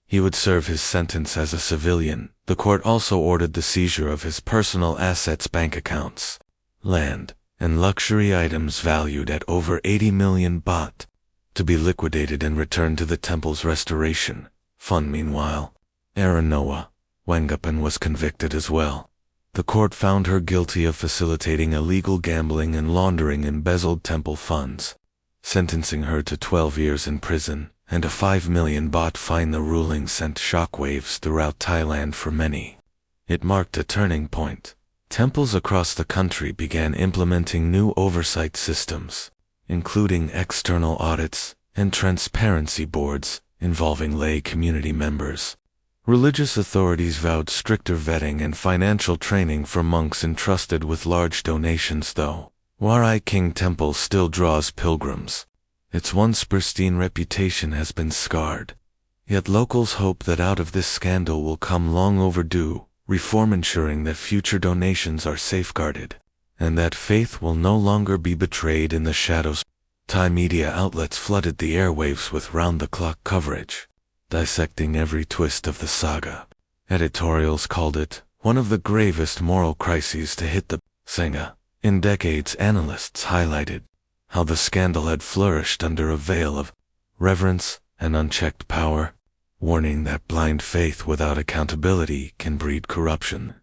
He would serve his sentence as a civilian. The court also ordered the seizure of his personal assets, bank accounts, land, and luxury items valued at over 80 million baht, to be liquidated and returned to the temple's restoration fund. Meanwhile, Aranawa Wangapan was convicted as well. The court found her guilty of facilitating illegal gambling and laundering embezzled temple funds, sentencing her to 12 years in prison and a 5 million baht fine. The ruling sent shockwaves throughout Thailand for many. It marked a turning point. Temples across the country began implementing new oversight systems, including external audits and transparency boards involving lay community members. Religious authorities vowed stricter vetting and financial training for monks entrusted with large donations. Though Warai King Temple still draws pilgrims, its once pristine reputation has been scarred. Yet locals hope that out of this scandal will come long overdue reform, ensuring that future donations are safeguarded, and that faith will no longer be betrayed in the shadows. Thai media outlets flooded the airwaves with round-the-clock coverage, dissecting every twist of the saga. Editorials called it one of the gravest moral crises to hit the Sangha in decades. Analysts highlighted how the scandal had flourished under a veil of reverence and unchecked power, warning that blind faith without accountability can breed corruption.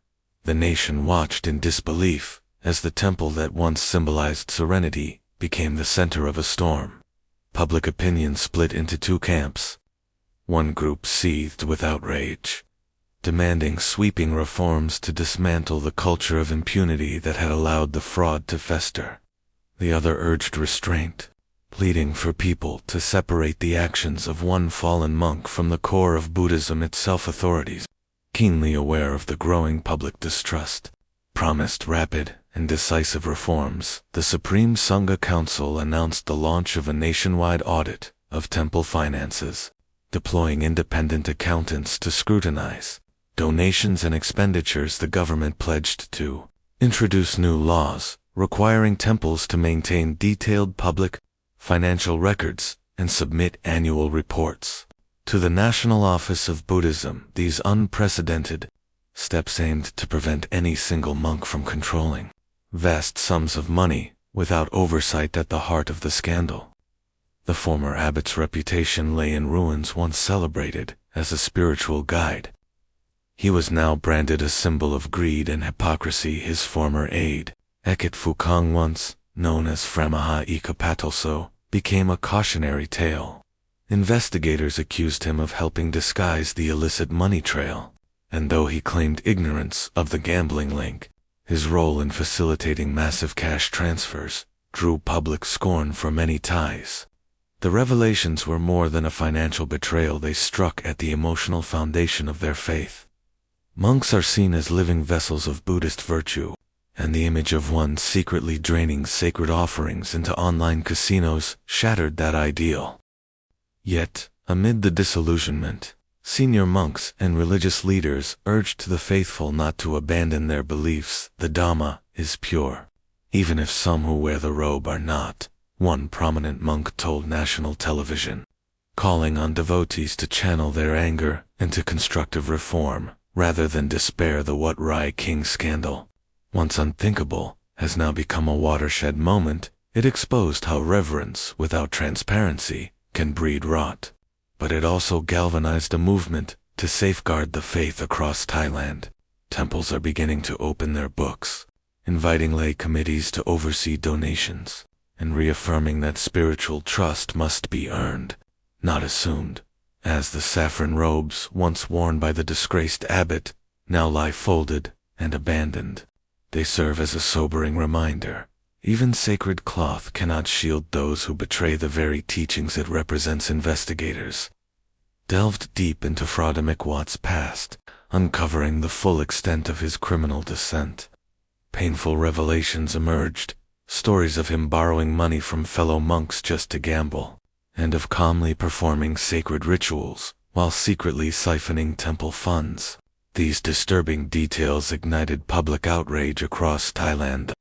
The nation watched in disbelief as the temple that once symbolized serenity became the center of a storm. Public opinion split into two camps. One group seethed with outrage, demanding sweeping reforms to dismantle the culture of impunity that had allowed the fraud to fester. The other urged restraint, pleading for people to separate the actions of one fallen monk from the core of Buddhism itself. Authorities, keenly aware of the growing public distrust, promised rapid and decisive reforms. The Supreme Sangha Council announced the launch of a nationwide audit of temple finances, deploying independent accountants to scrutinize donations and expenditures. The government pledged to introduce new laws requiring temples to maintain detailed public financial records and submit annual reports to the National Office of Buddhism. These unprecedented steps aimed to prevent any single monk from controlling vast sums of money without oversight. At the heart of the scandal, the former abbot's reputation lay in ruins. Once celebrated as a spiritual guide, he was now branded a symbol of greed and hypocrisy. His former aide, Ekit Fukang, once known as Framaha Ikapatolso, became a cautionary tale. Investigators accused him of helping disguise the illicit money trail, and though he claimed ignorance of the gambling link, his role in facilitating massive cash transfers drew public scorn from many Thais. The revelations were more than a financial betrayal. They struck at the emotional foundation of their faith. Monks are seen as living vessels of Buddhist virtue, and the image of one secretly draining sacred offerings into online casinos shattered that ideal. Yet, Amid the disillusionment, senior monks and religious leaders urged the faithful not to abandon their beliefs. The Dhamma is pure, even if some who wear the robe are not, one prominent monk told national television, calling on devotees to channel their anger into constructive reform rather than despair. The Wat Rai King scandal, once unthinkable, has now become a watershed moment. It exposed how reverence without transparency can breed rot. But it also galvanized a movement to safeguard the faith across Thailand. Temples are beginning to open their books, inviting lay committees to oversee donations, and reaffirming that spiritual trust must be earned, not assumed. As the saffron robes once worn by the disgraced abbot now lie folded and abandoned, they serve as a sobering reminder. Even sacred cloth cannot shield those who betray the very teachings it represents. Investigators delved deep into Frodemic Watt's past, uncovering the full extent of his criminal descent. Painful revelations emerged, stories of him borrowing money from fellow monks just to gamble, and of calmly performing sacred rituals while secretly siphoning temple funds. These disturbing details ignited public outrage across Thailand.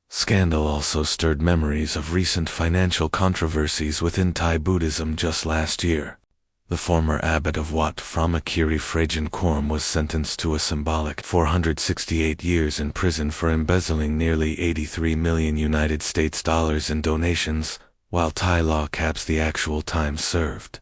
Scandal also stirred memories of recent financial controversies within Thai Buddhism. Just last year, the former abbot of Wat Phramakiri Phrajan Korm was sentenced to a symbolic 468 years in prison for embezzling nearly 83 million United States dollars in donations, while Thai law caps the actual time served.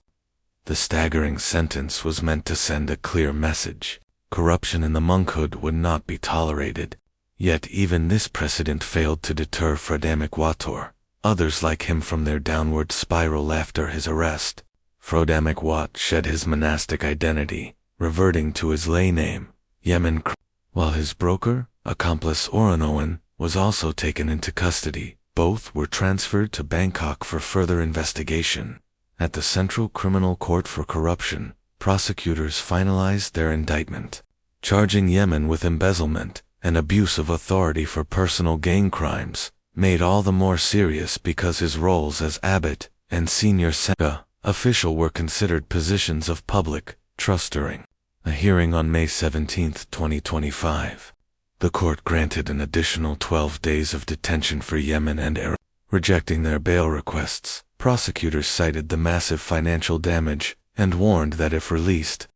The staggering sentence was meant to send a clear message: corruption in the monkhood would not be tolerated. Yet even this precedent failed to deter Frodemic Wator, others like him, from their downward spiral after his arrest. Frodemic Wat shed his monastic identity, reverting to his lay name, Yemen, while his broker, accomplice Oranoan, was also taken into custody. Both were transferred to Bangkok for further investigation. At the Central Criminal Court for Corruption, prosecutors finalized their indictment, charging Yemen with embezzlement and abuse of authority for personal gain crimes, made all the more serious because his roles as abbot and senior Sangha official were considered positions of public trust. During a hearing on May 17, 2025, the court granted an additional 12 days of detention for Yemen and Iran, rejecting their bail requests. Prosecutors cited the massive financial damage and warned that if released,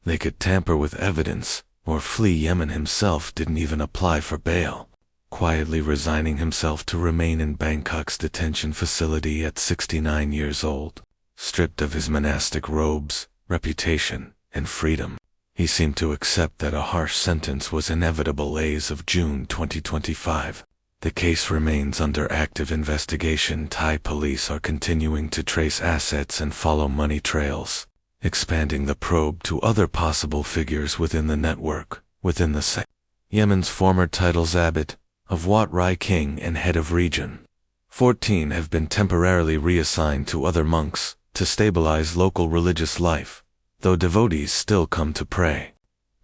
they could tamper with evidence or flee. Yemen himself didn't even apply for bail, quietly resigning himself to remain in Bangkok's detention facility at 69 years old. Stripped of his monastic robes, reputation, and freedom, he seemed to accept that a harsh sentence was inevitable. As of June 2025, the case remains under active investigation. Thai police are continuing to trace assets and follow money trails, expanding the probe to other possible figures within the network. Within the same, Yemen's former titles abbot of Wat Rai King and head of region 14 have been temporarily reassigned to other monks to stabilize local religious life, though devotees still come to pray.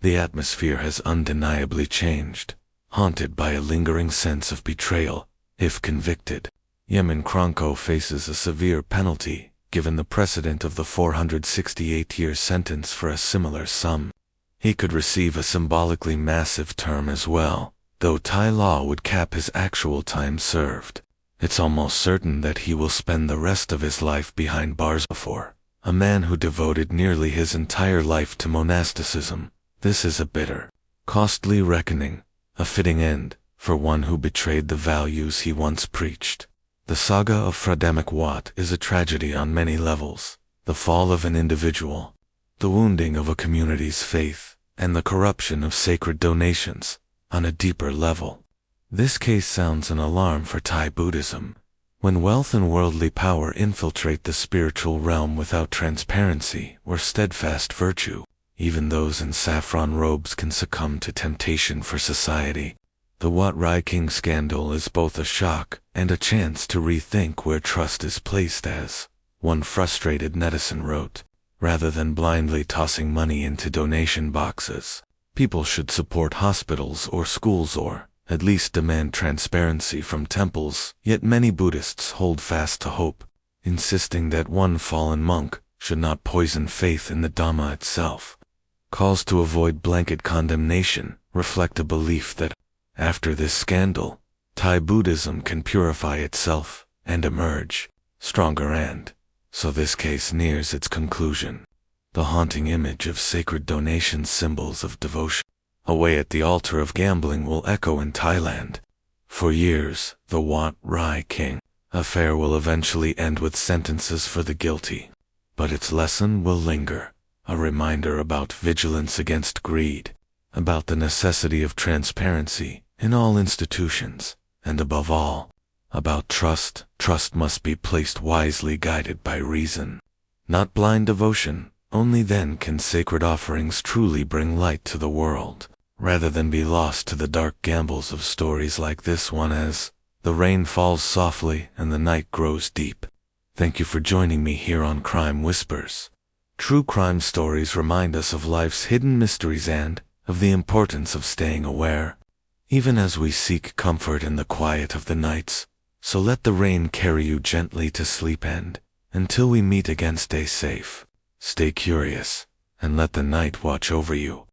The atmosphere has undeniably changed, haunted by a lingering sense of betrayal. If convicted, Yemen Kronko faces a severe penalty, given the precedent of the 468-year sentence for a similar sum. He could receive a symbolically massive term as well, though Thai law would cap his actual time served. It's almost certain that he will spend the rest of his life behind bars. For a man who devoted nearly his entire life to monasticism, this is a bitter, costly reckoning, a fitting end for one who betrayed the values he once preached. The saga of Frodemic Wat is a tragedy on many levels: the fall of an individual, the wounding of a community's faith, and the corruption of sacred donations. On a deeper level, this case sounds an alarm for Thai Buddhism. When wealth and worldly power infiltrate the spiritual realm without transparency or steadfast virtue, even those in saffron robes can succumb to temptation for society. The Wat Rai King scandal is both a shock and a chance to rethink where trust is placed. As one frustrated netizen wrote, rather than blindly tossing money into donation boxes, people should support hospitals or schools, or at least demand transparency from temples. Yet many Buddhists hold fast to hope, insisting that one fallen monk should not poison faith in the Dhamma itself. Calls to avoid blanket condemnation reflect a belief that, after this scandal, Thai Buddhism can purify itself and emerge stronger, and so this case nears its conclusion. The haunting image of sacred donation symbols of devotion away at the altar of gambling will echo in Thailand. For years, the Wat Rai King affair will eventually end with sentences for the guilty, but its lesson will linger, a reminder about vigilance against greed, about the necessity of transparency in all institutions, and above all, about trust. Trust must be placed wisely, guided by reason, not blind devotion. Only then can sacred offerings truly bring light to the world, rather than be lost to the dark gambles of stories like this one. As the rain falls softly and the night grows deep. Thank you for joining me here on Crime Whispers. True crime stories remind us of life's hidden mysteries and of the importance of staying aware, even as we seek comfort in the quiet of the nights. So let the rain carry you gently to sleep, and until we meet again, stay safe, stay curious, and let the night watch over you.